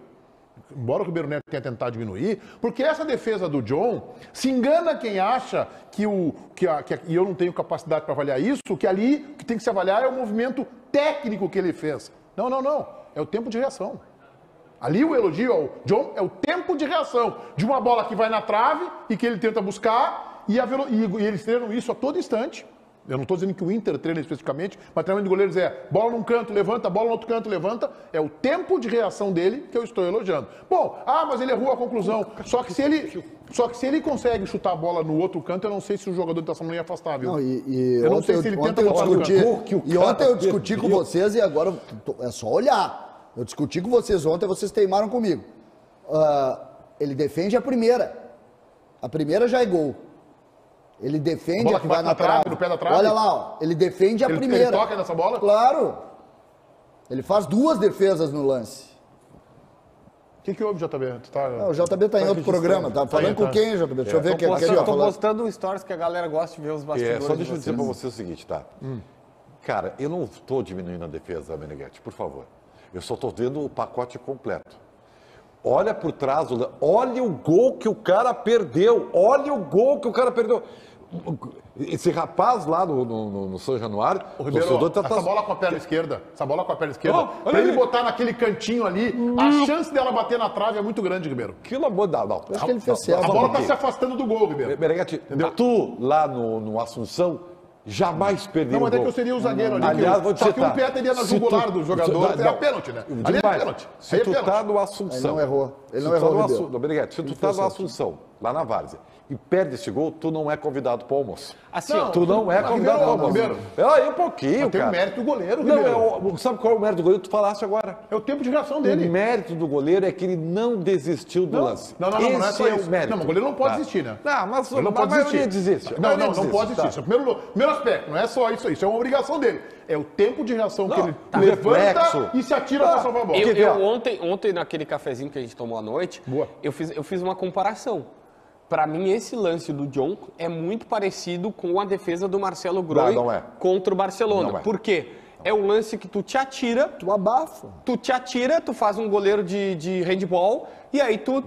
Embora o Ribeiro Neto tenha tentado diminuir, porque essa defesa do John, se engana quem acha e eu não tenho capacidade para avaliar isso, que ali o que tem que se avaliar é o movimento técnico que ele fez. Não. É o tempo de reação. Ali o elogio ao John é o tempo de reação de uma bola que vai na trave e que ele tenta buscar e eles treinam isso a todo instante. Eu não estou dizendo que o Inter treina especificamente, mas treinamento de goleiros é bola num canto, levanta, bola no outro canto, levanta. É o tempo de reação dele que eu estou elogiando. Bom, mas ele errou a conclusão. Só que se ele consegue chutar a bola no outro canto, eu não sei se o jogador está não ia afastar, viu? Não, eu não sei se ele tenta botar no canto. E ontem eu discuti com vocês e agora é só olhar. Eu discuti com vocês ontem, vocês teimaram comigo. Ele defende a primeira. A primeira já é gol. Ele defende a que vai na trave, no pé da trave. Olha lá, ó. Ele defende a primeira. Ele toca nessa bola? Claro. Ele faz 2 defesas no lance. O que houve, JB? O JB tá em outro programa. Tá falando com quem, JB? Deixa eu ver aqui. Eu tô postando stories que a galera gosta de ver os bastidores. Só deixa eu dizer pra você o seguinte, tá? Cara, eu não tô diminuindo a defesa, Meneghetti, por favor. Eu só tô vendo o pacote completo. Olha por trás, olha o gol que o cara perdeu. Esse rapaz lá no São Januário, o Ribeiro, essa bola com a perna esquerda, pra ele botar naquele cantinho ali, a chance dela bater na trave é muito grande, Ribeiro. Aquilo é bom, não. Acho que ele fez certo. A bola tá se afastando do gol, Ribeiro. Meneghetti, tu lá no Assunção, jamais perdeu. Não, mas é que eu seria o zagueiro ali. Aliás, vou te só que um pé teria na jugular do jogador, é pênalti, né? Ali é pênalti. Se tu tá no Assunção... Ele não errou. Ele não errou, se tu tá no Assunção, lá na Várzea, e perde esse gol, tu não é convidado para o almoço. Assim, tu não é convidado para o almoço. Pera aí um pouquinho, tem cara. o mérito do goleiro, Ribeiro. Sabe qual é o mérito do goleiro? Tu falaste agora. É o tempo de reação dele. O mérito do goleiro é que ele não desistiu do lance. Não é só isso. Não, o goleiro não pode desistir, né? Não, mas ele não pode maioria desiste. Não pode desistir. Primeiro aspecto, não é só isso aí. Isso é uma obrigação dele. É o tempo de reação que ele levanta e se atira para salvar a bola. Ontem, naquele cafezinho que a gente tomou à noite, eu fiz uma comparação. Para mim, esse lance do John é muito parecido com a defesa do Marcelo Groi contra o Barcelona. Por quê? é o lance que tu te atira, Tu abafa. tu faz um goleiro de handball e aí tu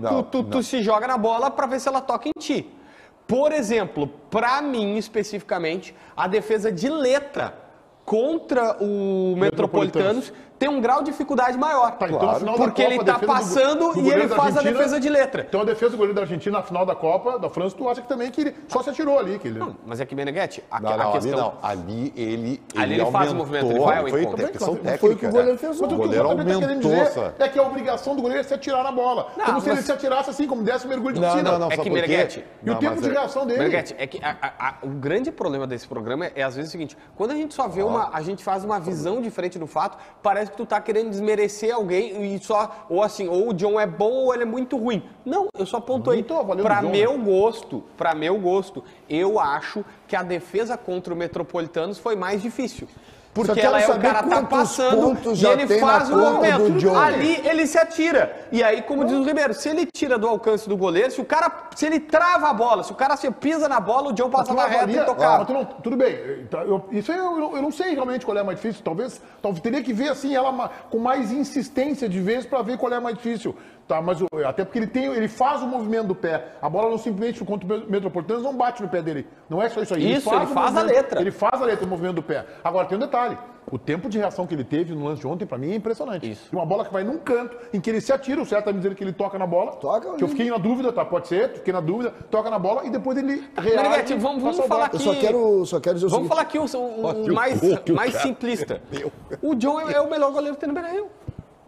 se joga na bola pra ver se ela toca em ti. Por exemplo, pra mim especificamente, a defesa de letra contra o Metropolitanos tem um grau de dificuldade maior. Tá, então, no final da porque Copa, ele a tá defesa passando do e ele goleiro da faz a Argentina- defesa de letra. Então a defesa do goleiro da Argentina na final da Copa, da França, tu acha que também que ele só se atirou ali. Que ele... Não, mas é que Meneghetti, a Não, questão... ali ele Ali ele faz o movimento, ele vai ao foi encontro. questão Não técnica. foi o que o goleiro fez Mas ontem. o O que goleiro o também tá querendo aumentou dizer essa... é que a obrigação do goleiro é se atirar na bola. Não, Como se ele mas- se atirasse assim, como desse mergulho de Não, piscina. não, É sabe que por quê? Meneghetti, E o Não, tempo mas de reação dele. Meneghetti, é que o grande problema desse programa é às vezes o seguinte, quando a gente só vê a gente faz uma visão diferente do fato, parece que tu tá querendo desmerecer alguém e só, ou assim, ou o John é bom ou ele é muito ruim. Não, eu só pontuei. Não tô avaliando Pra o John, meu gosto, eu acho que a defesa contra o Metropolitanos foi mais difícil. Porque quero ela o saber cara tá quantos passando pontos e já ele tem na faz o conta movimento. do John. Ali ele se atira. E aí, como diz o Ribeiro, se ele tira do alcance do goleiro, se ele trava a bola, se o cara se pisa na bola, o John passa na reta e tocava. Tudo bem. Isso aí eu não sei realmente qual é mais difícil. Talvez teria que ver assim ela com mais insistência de vez para ver qual é mais difícil. Tá, mas até porque ele faz o movimento do pé. A bola não simplesmente contra o Metropolitanos não bate no pé dele. Não é só isso aí. Isso, ele o faz a movimento- letra. Ele faz a letra, o movimento do pé. Agora tem um detalhe. O tempo de reação que ele teve no lance de ontem, pra mim, é impressionante. Isso. Uma bola que vai num canto, em que ele se atira, o certo tá me dizendo que ele toca na bola. Toca, que eu fiquei na dúvida, tá? Pode ser, fiquei na dúvida, toca na bola e depois ele reage. Meneghetti, vamos pra salvar. falar aqui. Eu só quero dizer o Vamos seguinte. falar aqui o mais simplista. O John é o melhor goleiro que tem no Beira-Rio.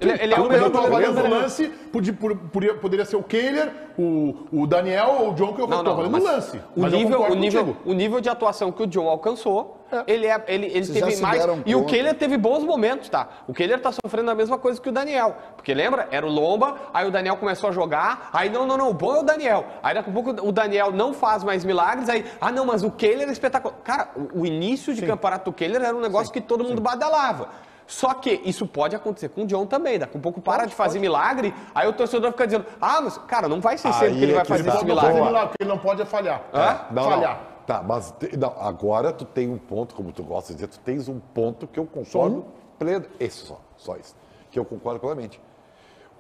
Ele é o Mas melhor eu tô goleiro avaliando do o Beira-Rio. lance, poderia ser o Kehler, o Daniel ou o John, que eu tô avaliando o lance. Mas eu concordo contigo. O nível de atuação que o John alcançou, ele Vocês teve já mais. se deram E o conta. Kehler teve bons momentos, tá? O Kehler tá sofrendo a mesma coisa que o Daniel. Porque lembra? Era o Lomba, aí o Daniel começou a jogar, aí não, o bom é o Daniel. Aí daqui a pouco o Daniel não faz mais milagres, aí, não, mas o Kehler é espetacular. Cara, o início de campeonato do Kehler era um negócio que todo mundo badalava. Só que isso pode acontecer com o John também. Daqui a pouco para de fazer milagre, aí o torcedor fica dizendo, mas, cara, não vai ser sempre que ele vai fazer esse milagre. Porque ele não pode falhar. Falhar. Tá, mas agora tu tem um ponto, como tu gosta de dizer, tu tens um ponto que eu concordo pleno. Esse só isso. Que eu concordo plenamente.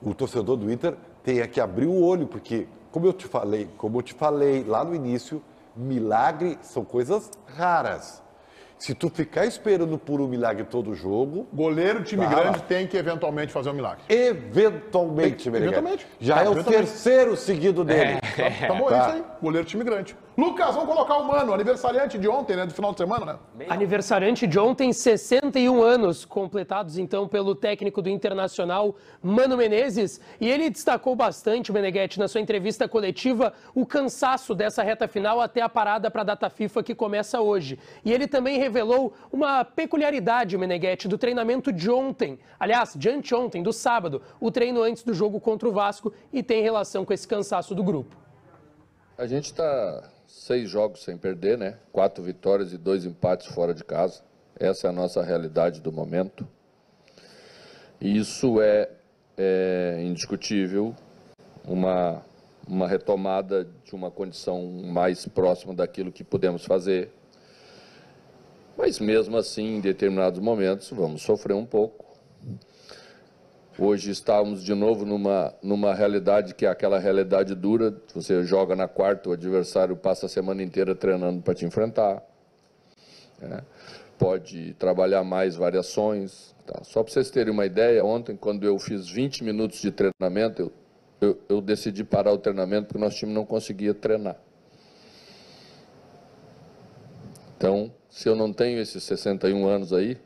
O torcedor do Inter tem que abrir o olho, porque, como eu te falei lá no início, milagre são coisas raras. Se tu ficar esperando por um milagre todo jogo... Goleiro, time grande, tem que eventualmente fazer um milagre. Eventualmente, Eventualmente. Já é o Eventualmente. terceiro seguido dele. Tá bom, é isso aí. Goleiro, time grande. Lucas, vamos colocar o Mano, aniversariante de ontem, né? Do final de semana, né? Aniversariante de ontem, 61 anos, completados então pelo técnico do Internacional, Mano Menezes. E ele destacou bastante, Meneghetti, na sua entrevista coletiva, o cansaço dessa reta final até a parada para a data FIFA que começa hoje. E ele também revelou uma peculiaridade, Meneghetti, do treinamento de ontem. Aliás, de anteontem, do sábado, o treino antes do jogo contra o Vasco e tem relação com esse cansaço do grupo. A gente está 6 jogos sem perder, né? 4 vitórias e 2 empates fora de casa. Essa é a nossa realidade do momento. E isso é indiscutível, uma retomada de uma condição mais próxima daquilo que podemos fazer. Mas mesmo assim, em determinados momentos, vamos sofrer um pouco. Hoje estávamos de novo numa realidade que é aquela realidade dura. Você joga na quarta, o adversário passa a semana inteira treinando para te enfrentar. Pode trabalhar mais variações. Tá? Só para vocês terem uma ideia, ontem, quando eu fiz 20 minutos de treinamento, eu decidi parar o treinamento porque o nosso time não conseguia treinar. Então, se eu não tenho esses 61 anos aí,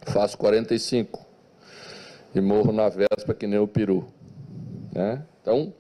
faço 45. E morro na véspera que nem o peru. Né? Então,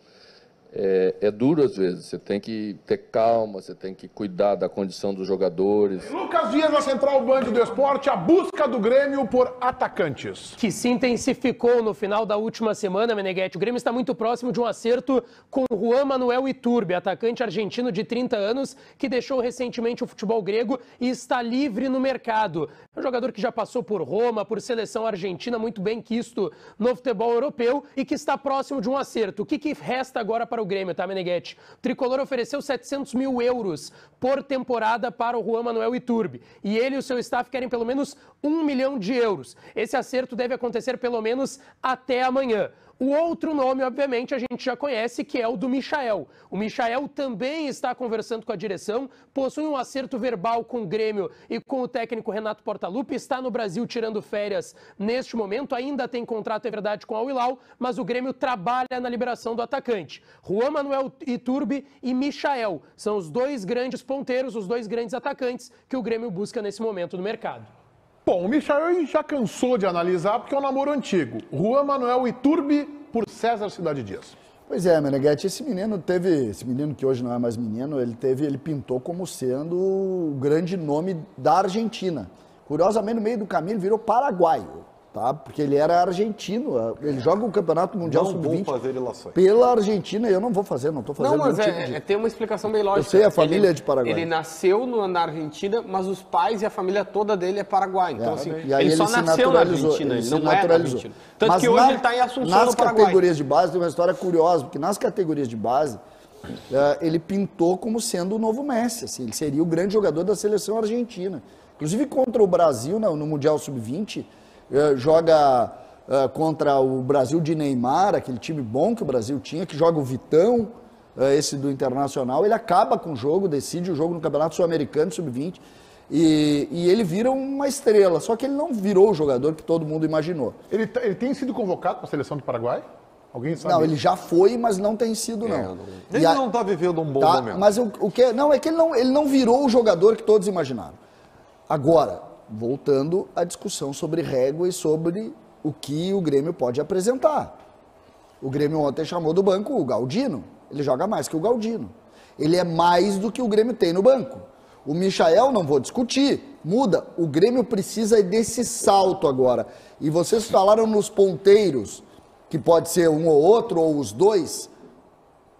é duro às vezes. Você tem que ter calma, você tem que cuidar da condição dos jogadores. Lucas Dias, na Central Band do Esporte, a busca do Grêmio por atacantes. Que se intensificou no final da última semana, Meneghetti. O Grêmio está muito próximo de um acerto com Juan Manuel Iturbe, atacante argentino de 30 anos, que deixou recentemente o futebol grego e está livre no mercado. É um jogador que já passou por Roma, por seleção argentina, muito bem quisto no futebol europeu e que está próximo de um acerto. O que resta agora para o o Grêmio, tá, Meneghetti? O Tricolor ofereceu 700 mil euros por temporada para o Juan Manuel Iturbe. E ele e o seu staff querem pelo menos 1 milhão de euros. Esse acerto deve acontecer pelo menos até amanhã. O outro nome, obviamente, a gente já conhece, que é o do Michael. O Michael também está conversando com a direção, possui um acerto verbal com o Grêmio e com o técnico Renato Portaluppi, está no Brasil tirando férias neste momento, ainda tem contrato, é verdade, com a Al-Hilal, mas o Grêmio trabalha na liberação do atacante. Juan Manuel Iturbe e Michael são os dois grandes ponteiros, os dois grandes atacantes que o Grêmio busca nesse momento no mercado. Bom, o Michael já cansou de analisar porque é um namoro antigo. Juan Manuel Iturbe por César Cidade Dias. Pois é, Meneghetti, esse menino que hoje não é mais menino, ele pintou como sendo o grande nome da Argentina. Curiosamente, no meio do caminho, ele virou paraguaio, tá? Porque ele era argentino, ele joga o Campeonato Mundial Sub-20 Não vou fazer relações. pela Argentina, e eu não vou fazer, não estou fazendo Não, mas nenhum tipo de... tem uma explicação bem lógica. Eu sei, a família é de Paraguai. Ele nasceu na Argentina, mas os pais e a família toda dele é Paraguai. Então, assim, E aí ele só se nasceu na naturalizou, Argentina, ele se não é da naturalizou. Argentina. Tanto Mas que hoje ele está em Assunção, no Paraguai. Nas categorias de base, tem uma história curiosa, porque nas categorias de base, ele pintou como sendo o novo Messi, assim, ele seria o grande jogador da seleção argentina. Inclusive contra o Brasil, no Mundial Sub-20, joga contra o Brasil de Neymar, aquele time bom que o Brasil tinha, que joga o Vitão, esse do Internacional, ele acaba com o jogo, decide o jogo no Campeonato Sul-Americano Sub-20, e ele vira uma estrela, só que ele não virou o jogador que todo mundo imaginou. Ele tem sido convocado para a seleção do Paraguai? Alguém sabe? Não, ele já foi, mas não tem sido, não. Ele não está vivendo um bom momento. Mas o que não é que ele não virou o jogador que todos imaginaram. Agora, voltando à discussão sobre régua e sobre o que o Grêmio pode apresentar. O Grêmio ontem chamou do banco o Galdino. Ele joga mais que o Galdino. Ele é mais do que o Grêmio tem no banco. O Michael, não vou discutir, muda. O Grêmio precisa desse salto agora. E vocês falaram nos ponteiros, que pode ser um ou outro, ou os dois.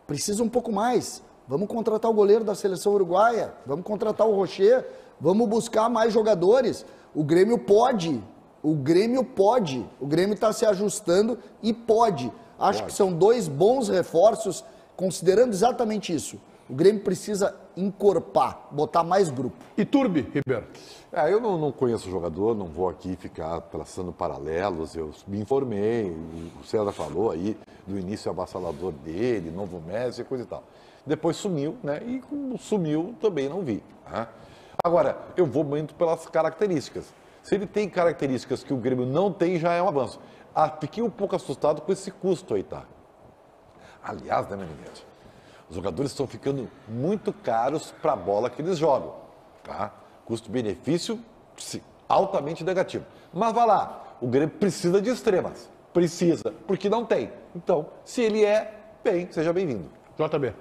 Precisa um pouco mais. Vamos contratar o goleiro da seleção uruguaia. Vamos contratar o Rocher. Vamos buscar mais jogadores. O Grêmio pode. O Grêmio está se ajustando e pode. Acho que são dois bons reforços, considerando exatamente isso. O Grêmio precisa encorpar, botar mais grupo. Iturbe, Ribeiro. Eu não conheço o jogador, não vou aqui ficar traçando paralelos. Eu me informei, o César falou aí do início avassalador dele, novo Messi, coisa e tal. Depois sumiu, né? E como sumiu, também não vi. Né? Agora, eu vou muito pelas características. Se ele tem características que o Grêmio não tem, já é um avanço. Fiquei um pouco assustado com esse custo aí, tá? Aliás, né, Meneghetti? Os jogadores estão ficando muito caros para a bola que eles jogam, tá? Custo-benefício, altamente negativo. Mas vai lá, o Grêmio precisa de extremas. Precisa, porque não tem. Então, se ele bem, seja bem-vindo. JB.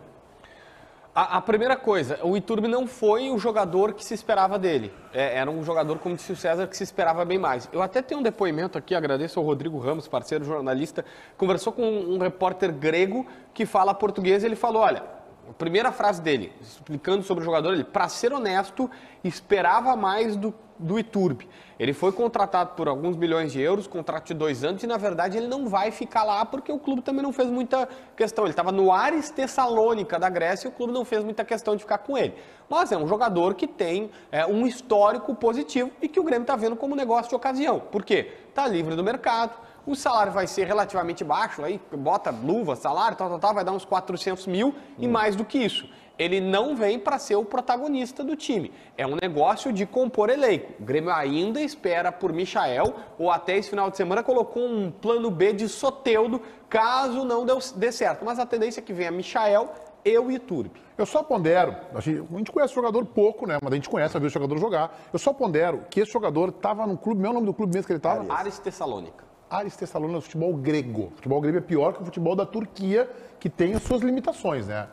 A primeira coisa, o Iturbe não foi o jogador que se esperava dele. Era um jogador, como disse o César, que se esperava bem mais. Eu até tenho um depoimento aqui, agradeço ao Rodrigo Ramos, parceiro jornalista, conversou com um repórter grego que fala português e ele falou, olha, a primeira frase dele, explicando sobre o jogador, ele, para ser honesto, esperava mais do Iturbe. Ele foi contratado por alguns milhões de euros, contrato de 2 anos, e na verdade ele não vai ficar lá porque o clube também não fez muita questão. Ele estava no Aris Tessalônica da Grécia e o clube não fez muita questão de ficar com ele. Mas é um jogador que tem um histórico positivo e que o Grêmio está vendo como negócio de ocasião. Por quê? Está livre do mercado, o salário vai ser relativamente baixo, aí bota luva, salário, vai dar uns 400 mil e mais do que isso. Ele não vem para ser o protagonista do time. É um negócio de compor elenco. O Grêmio ainda espera por Michael, ou até esse final de semana colocou um plano B de Soteldo, caso não dê certo. Mas a tendência é que venha Michael e o Iturbe. Eu só pondero, a gente conhece o jogador pouco, né? Mas a gente conhece, a ver o jogador jogar. Eu só pondero que esse jogador estava no clube, meu nome do clube mesmo que ele estava? Aris Tessalônica. Aris Tessalônica, futebol grego. O futebol grego é pior que o futebol da Turquia, que tem as suas limitações, né?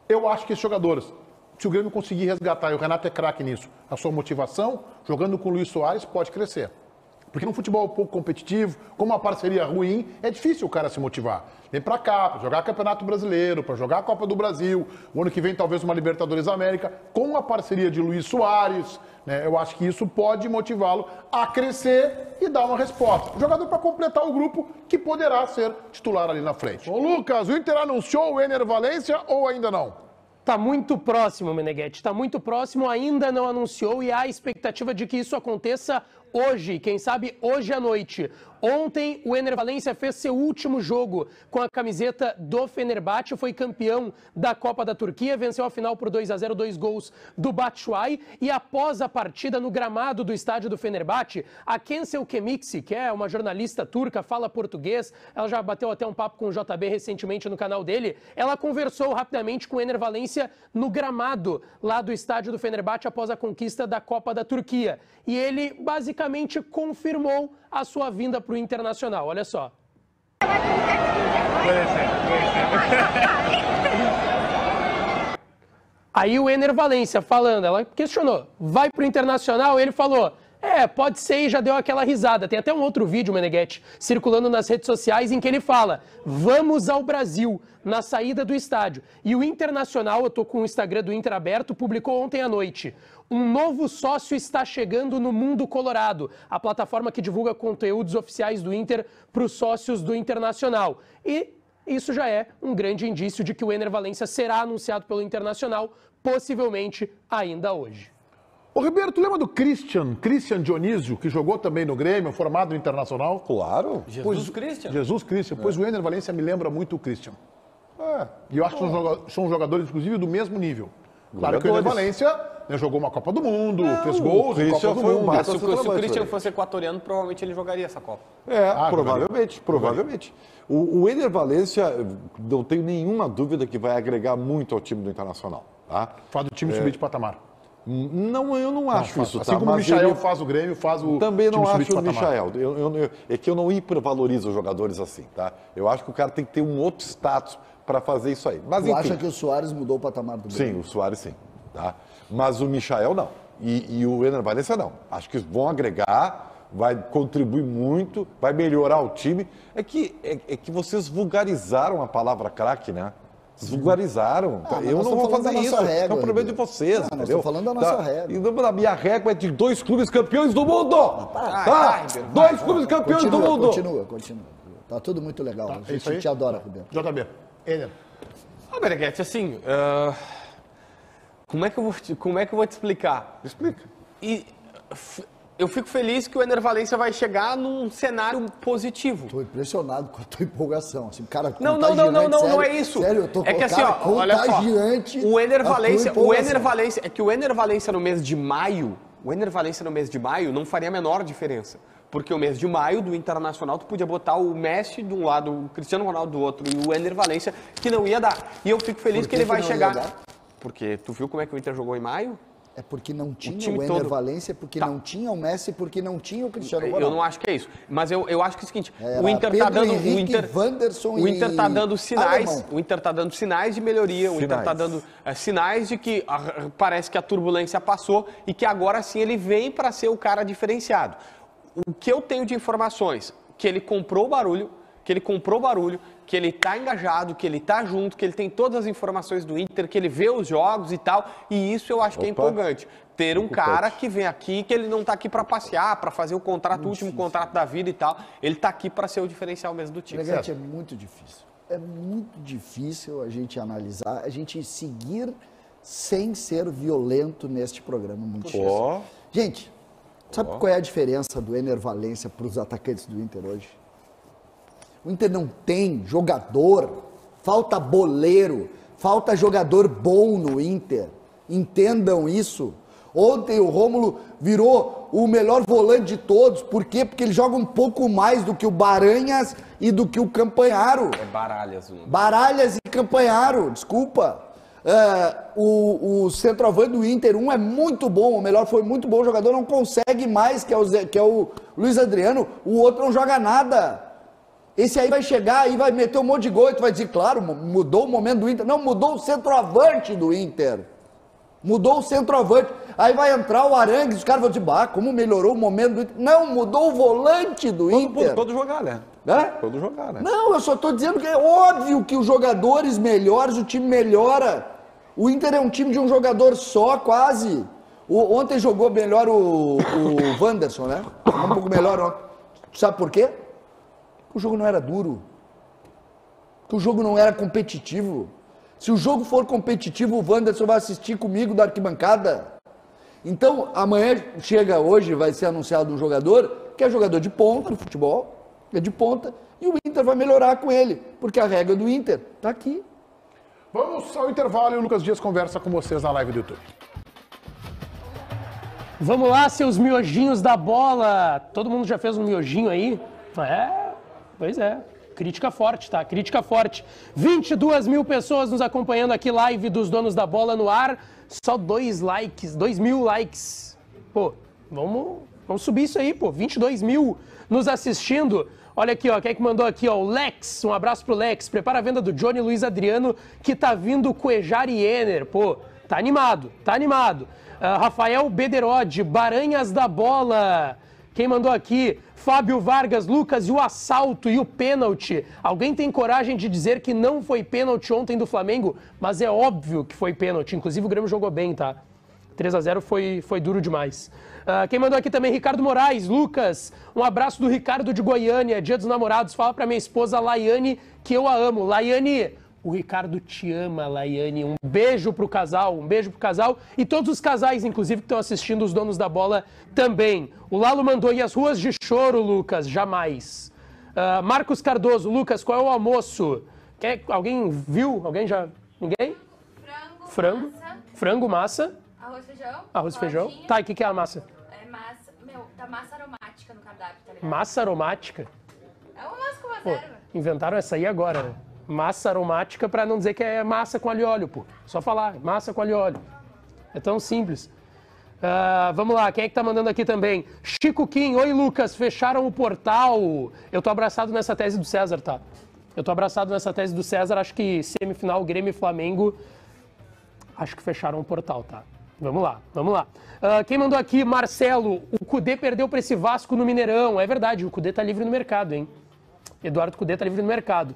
Eu acho que esses jogadores, se o Grêmio conseguir resgatar, e o Renato é craque nisso, a sua motivação, jogando com o Luis Soares, pode crescer. Porque no futebol pouco competitivo, com uma parceria ruim, é difícil o cara se motivar. vem para cá, para jogar Campeonato Brasileiro, para jogar a Copa do Brasil, o ano que vem talvez uma Libertadores América, com a parceria de Luis Soares, né? Eu acho que isso pode motivá-lo a crescer e dar uma resposta. Jogador para completar o grupo que poderá ser titular ali na frente. Ô Lucas, o Inter anunciou o Ener Valencia ou ainda não? Tá muito próximo, Meneghetti, tá muito próximo, ainda não anunciou e há a expectativa de que isso aconteça hoje, quem sabe hoje à noite. Ontem, o Ener Valencia fez seu último jogo com a camiseta do Fenerbahçe, foi campeão da Copa da Turquia, venceu a final por 2-0, 2 gols do Batshuayi, e após a partida no gramado do estádio do Fenerbahçe, a Kensel Kemiksi, que é uma jornalista turca, fala português, ela já bateu até um papo com o JB recentemente no canal dele, ela conversou rapidamente com o Ener Valencia no gramado lá do estádio do Fenerbahçe após a conquista da Copa da Turquia. E ele basicamente confirmou a sua vinda para o Internacional. Olha só. Aí o Ener Valencia falando, ela questionou, vai para o Internacional? Ele falou, pode ser, e já deu aquela risada. Tem até um outro vídeo, Meneghetti, circulando nas redes sociais em que ele fala, vamos ao Brasil, na saída do estádio. E o Internacional, eu tô com o Instagram do Inter aberto, publicou ontem à noite, um novo sócio está chegando no Mundo Colorado, a plataforma que divulga conteúdos oficiais do Inter para os sócios do Internacional. E isso já é um grande indício de que o Ener Valencia será anunciado pelo Internacional, possivelmente ainda hoje. Ô Ribeiro, tu lembra do Christian Dionísio, que jogou também no Grêmio, formado no Internacional? Claro. Jesus Christian. Jesus Christian, pois o Ener Valencia me lembra muito o Christian. E eu acho que são jogadores, inclusive, do mesmo nível. Claro que o Ener Valencia jogou uma Copa do Mundo, fez gols na Copa do Mundo. Se o Christian fosse equatoriano, provavelmente ele jogaria essa Copa. Provavelmente. O Ener Valencia, não tenho nenhuma dúvida que vai agregar muito ao time do Internacional. Tá? Faz o time subir de patamar. Não, eu não acho isso. Assim como o Michael faz o Grêmio, faz o também não time subir de acho o patamar. Michael. É que eu não hipervalorizo os jogadores assim, tá? Eu acho que o cara tem que ter um outro status para fazer isso aí. Mas, Tu acha que o Soares mudou o patamar do Grêmio? Sim, o Soares sim. Tá? Mas o Michael não. E o Ener Valencia não. Acho que vão agregar, vai contribuir muito, vai melhorar o time. É que vocês vulgarizaram a palavra craque, né? Vocês vulgarizaram. Eu não vou fazer isso. É o problema de vocês, entendeu? Nós estamos falando da nossa regra. E a minha regra é de 2 clubes campeões do mundo. Dois clubes campeões do mundo. Continua. Tá tudo muito legal. A isso aí? gente te adora, Ribeiro. JB, Ener. Meneghetti, assim, como é que eu vou te explicar? Explica. Eu fico feliz que o Ener Valencia vai chegar num cenário positivo. Tô impressionado com a tua empolgação. Assim, cara, não é isso. Sério, eu tô é que assim, ó, olha só, o Ener Valencia no mês de maio, não faria a menor diferença. Porque o mês de maio do Internacional, tu podia botar o Messi de um lado, o Cristiano Ronaldo do outro e o Ener Valencia, que não ia dar. E eu fico feliz que ele vai chegar. Porque tu viu como é que o Inter jogou em maio? É porque não tinha o Ener Valencia, porque não tinha o Messi, porque não tinha o Cristiano Ronaldo. Eu não acho que é isso. Mas eu acho que é o seguinte, o Inter Pedro tá dando... Henrique, Wanderson o Inter tá dando sinais, Alemão. o Inter tá dando sinais de melhoria, o Inter tá dando sinais de que parece que a turbulência passou e que agora sim ele vem para ser o cara diferenciado. O que eu tenho de informações, que ele comprou barulho, que ele tá engajado, que ele tá junto, que ele tem todas as informações do Inter, que ele vê os jogos e tal, e isso eu acho que é empolgante. Ter um cara que vem aqui, que ele não tá aqui para passear, para fazer o contrato, o último contrato da vida e tal, ele tá aqui para ser o diferencial mesmo do time. Meneghetti, é muito difícil. É muito difícil a gente analisar, a gente seguir sem ser violento neste programa. Muito difícil. Gente, sabe qual é a diferença do Ener Valencia para os atacantes do Inter hoje? O Inter não tem jogador, falta boleiro, falta jogador bom no Inter. Entendam isso. Ontem o Rômulo virou o melhor volante de todos. Por quê? Porque ele joga um pouco mais do que o Baranhas e do que o Campanharo. É Baralhas. Baralhas e Campanharo, desculpa. O centroavante do Inter, é muito bom, o melhor foi muito bom, o jogador não consegue mais, que é o Luiz Adriano, o outro não joga nada. Esse aí vai chegar e vai meter um monte de gol e tu vai dizer, claro, mudou o momento do Inter. Não, mudou o centroavante do Inter. Mudou o centroavante. Aí vai entrar o Arangues, os caras vão dizer, como melhorou o momento do Inter. Não, mudou o volante do Inter. Pode jogar, né? Quando jogar, né? Não, eu só tô dizendo que é óbvio que os jogadores melhores, o time melhora. O Inter é um time de um jogador só, quase. Ontem jogou melhor o Wanderson, né? Um pouco melhor ontem. Sabe por quê? O jogo não era duro. O jogo não era competitivo. Se o jogo for competitivo, o Wanderson vai assistir comigo da arquibancada. Então, amanhã hoje vai ser anunciado um jogador que é jogador de ponta no futebol, é de ponta, e o Inter vai melhorar com ele, porque a regra do Inter está aqui. Vamos ao intervalo e o Lucas Dias conversa com vocês na live do YouTube. Vamos lá, seus miojinhos da bola. Todo mundo já fez um miojinho aí? Pois é. Crítica forte, tá? Crítica forte. 22 mil pessoas nos acompanhando aqui, live dos Donos da Bola no ar. Só 2 mil likes. Pô, vamos subir isso aí, pô. 22 mil nos assistindo. Olha aqui, ó, quem é que mandou aqui, ó, o Lex, um abraço pro Lex. Prepara a venda do Johnny Luiz Adriano, que tá vindo Cuejar e Ener. Pô, tá animado, tá animado. Rafael Bederode, Baranhas da Bola. Quem mandou aqui? Fábio Vargas, Lucas, e o assalto e o pênalti. Alguém tem coragem de dizer que não foi pênalti ontem do Flamengo? Mas é óbvio que foi pênalti. Inclusive o Grêmio jogou bem, tá? 3-0 foi duro demais. Quem mandou aqui também? Ricardo Moraes, Lucas. Um abraço do Ricardo de Goiânia, Dia dos Namorados. Fala pra minha esposa Laiane que eu a amo. Laiane, o Ricardo te ama, Laiane. Um beijo pro casal, E todos os casais, inclusive, que estão assistindo os Donos da Bola também. O Lalo mandou, e as ruas de choro, Lucas? Jamais. Marcos Cardoso, Lucas, qual é o almoço? Alguém viu? Alguém já? Ninguém? Frango. Massa. Frango, massa. Arroz, feijão. Arroz, feijão. Tá, e o que é a massa? É massa, tá massa aromática no cardápio, tá ligado? Massa aromática? É uma massa com reserva. Inventaram essa aí agora, né? Massa aromática pra não dizer que é massa com alho e óleo, pô. Só falar, massa com alho e óleo. É tão simples. Vamos lá, quem é que tá mandando aqui também? Chico Kim, oi Lucas, fecharam o portal. Eu tô abraçado nessa tese do César, tá? Acho que semifinal Grêmio e Flamengo, acho que fecharam o portal, tá? Vamos lá. Quem mandou aqui? Marcelo, o Cudê perdeu pra esse Vasco no Mineirão. É verdade, o Cudê tá livre no mercado, hein? Eduardo Cudê tá livre no mercado.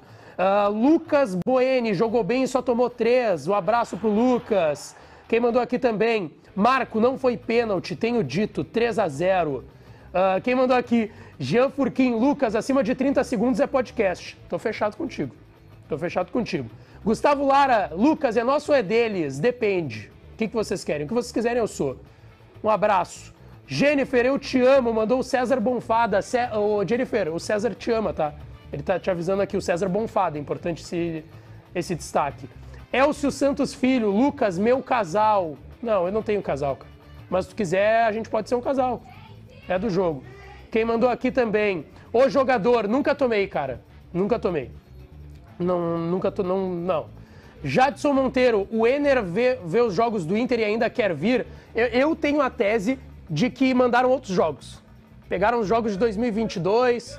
Lucas Boeni, jogou bem e só tomou 3. Um abraço pro Lucas. Quem mandou aqui também? Marco, não foi pênalti, tenho dito, 3-0. Quem mandou aqui? Jean Furquim, Lucas, acima de 30 segundos é podcast. Tô fechado contigo. Gustavo Lara, Lucas, é nosso ou é deles? Depende. O que vocês querem? O que vocês quiserem eu sou. Um abraço. Jennifer, eu te amo, mandou o César Bonfada. Jennifer, o César te ama, tá? Ele tá te avisando aqui, o César Bonfada, é importante esse destaque. Elcio Santos Filho, Lucas, meu casal. Não, eu não tenho casal, cara. Mas se tu quiser, a gente pode ser um casal. É do jogo. Quem mandou aqui também? O jogador, nunca tomei, cara. Nunca tomei. Não. Jadson Monteiro, o Ener vê os jogos do Inter e ainda quer vir. Eu tenho a tese de que mandaram outros jogos. Pegaram os jogos de 2022...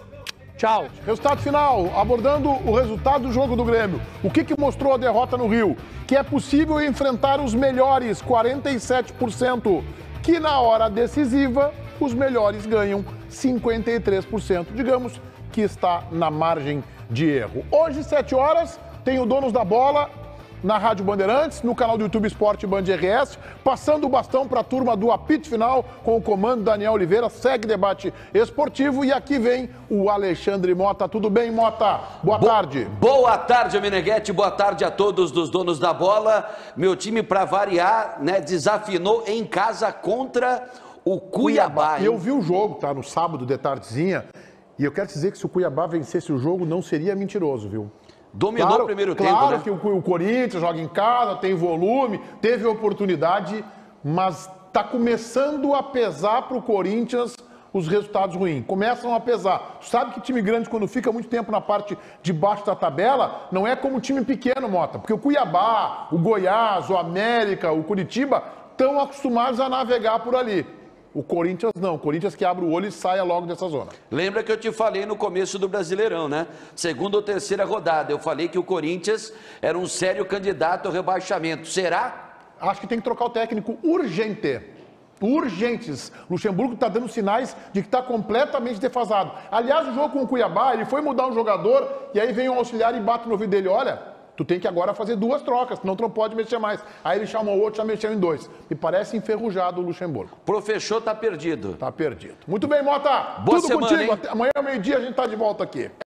Tchau. Resultado final, abordando o resultado do jogo do Grêmio. O que mostrou a derrota no Rio? Que é possível enfrentar os melhores, 47%. Que na hora decisiva, os melhores ganham 53%. Digamos que está na margem de erro. Hoje, 7 horas, tem o Donos da Bola na Rádio Bandeirantes, no canal do YouTube Esporte Band RS, passando o bastão para a turma do apito final, com o comando Daniel Oliveira, segue debate esportivo, e aqui vem o Alexandre Mota. Tudo bem, Mota? Boa tarde. Boa tarde, Meneghete, boa tarde a todos dos Donos da Bola. Meu time, para variar, né, desafinou em casa contra o Cuiabá. Eu vi o jogo, tá, no sábado de tardezinha, e eu quero dizer que se o Cuiabá vencesse o jogo, não seria mentiroso, viu? Dominou o primeiro tempo, claro, né? Que o Corinthians joga em casa, tem volume, teve oportunidade, mas está começando a pesar para o Corinthians os resultados ruins. Começam a pesar. Tu sabe que time grande, quando fica muito tempo na parte de baixo da tabela, não é como time pequeno, Mota. Porque o Cuiabá, o Goiás, o América, o Curitiba estão acostumados a navegar por ali. O Corinthians não, o Corinthians que abre o olho e saia logo dessa zona. Lembra que eu te falei no começo do Brasileirão, né? Segunda ou terceira rodada, eu falei que o Corinthians era um sério candidato ao rebaixamento. Será? Acho que tem que trocar o técnico urgente. urgentes. Luxemburgo está dando sinais de que está completamente defasado. Aliás, o jogo com o Cuiabá, ele foi mudar um jogador e aí vem um auxiliar e bate no ouvido dele, olha, tu tem que agora fazer 2 trocas, senão tu não pode mexer mais. Aí ele chama o outro, já mexeu em 2. Me parece enferrujado o Luxemburgo. Professor tá perdido. Tá perdido. Muito bem, Mota. Boa Tudo semana, contigo. hein? Amanhã, ao meio-dia, a gente tá de volta aqui.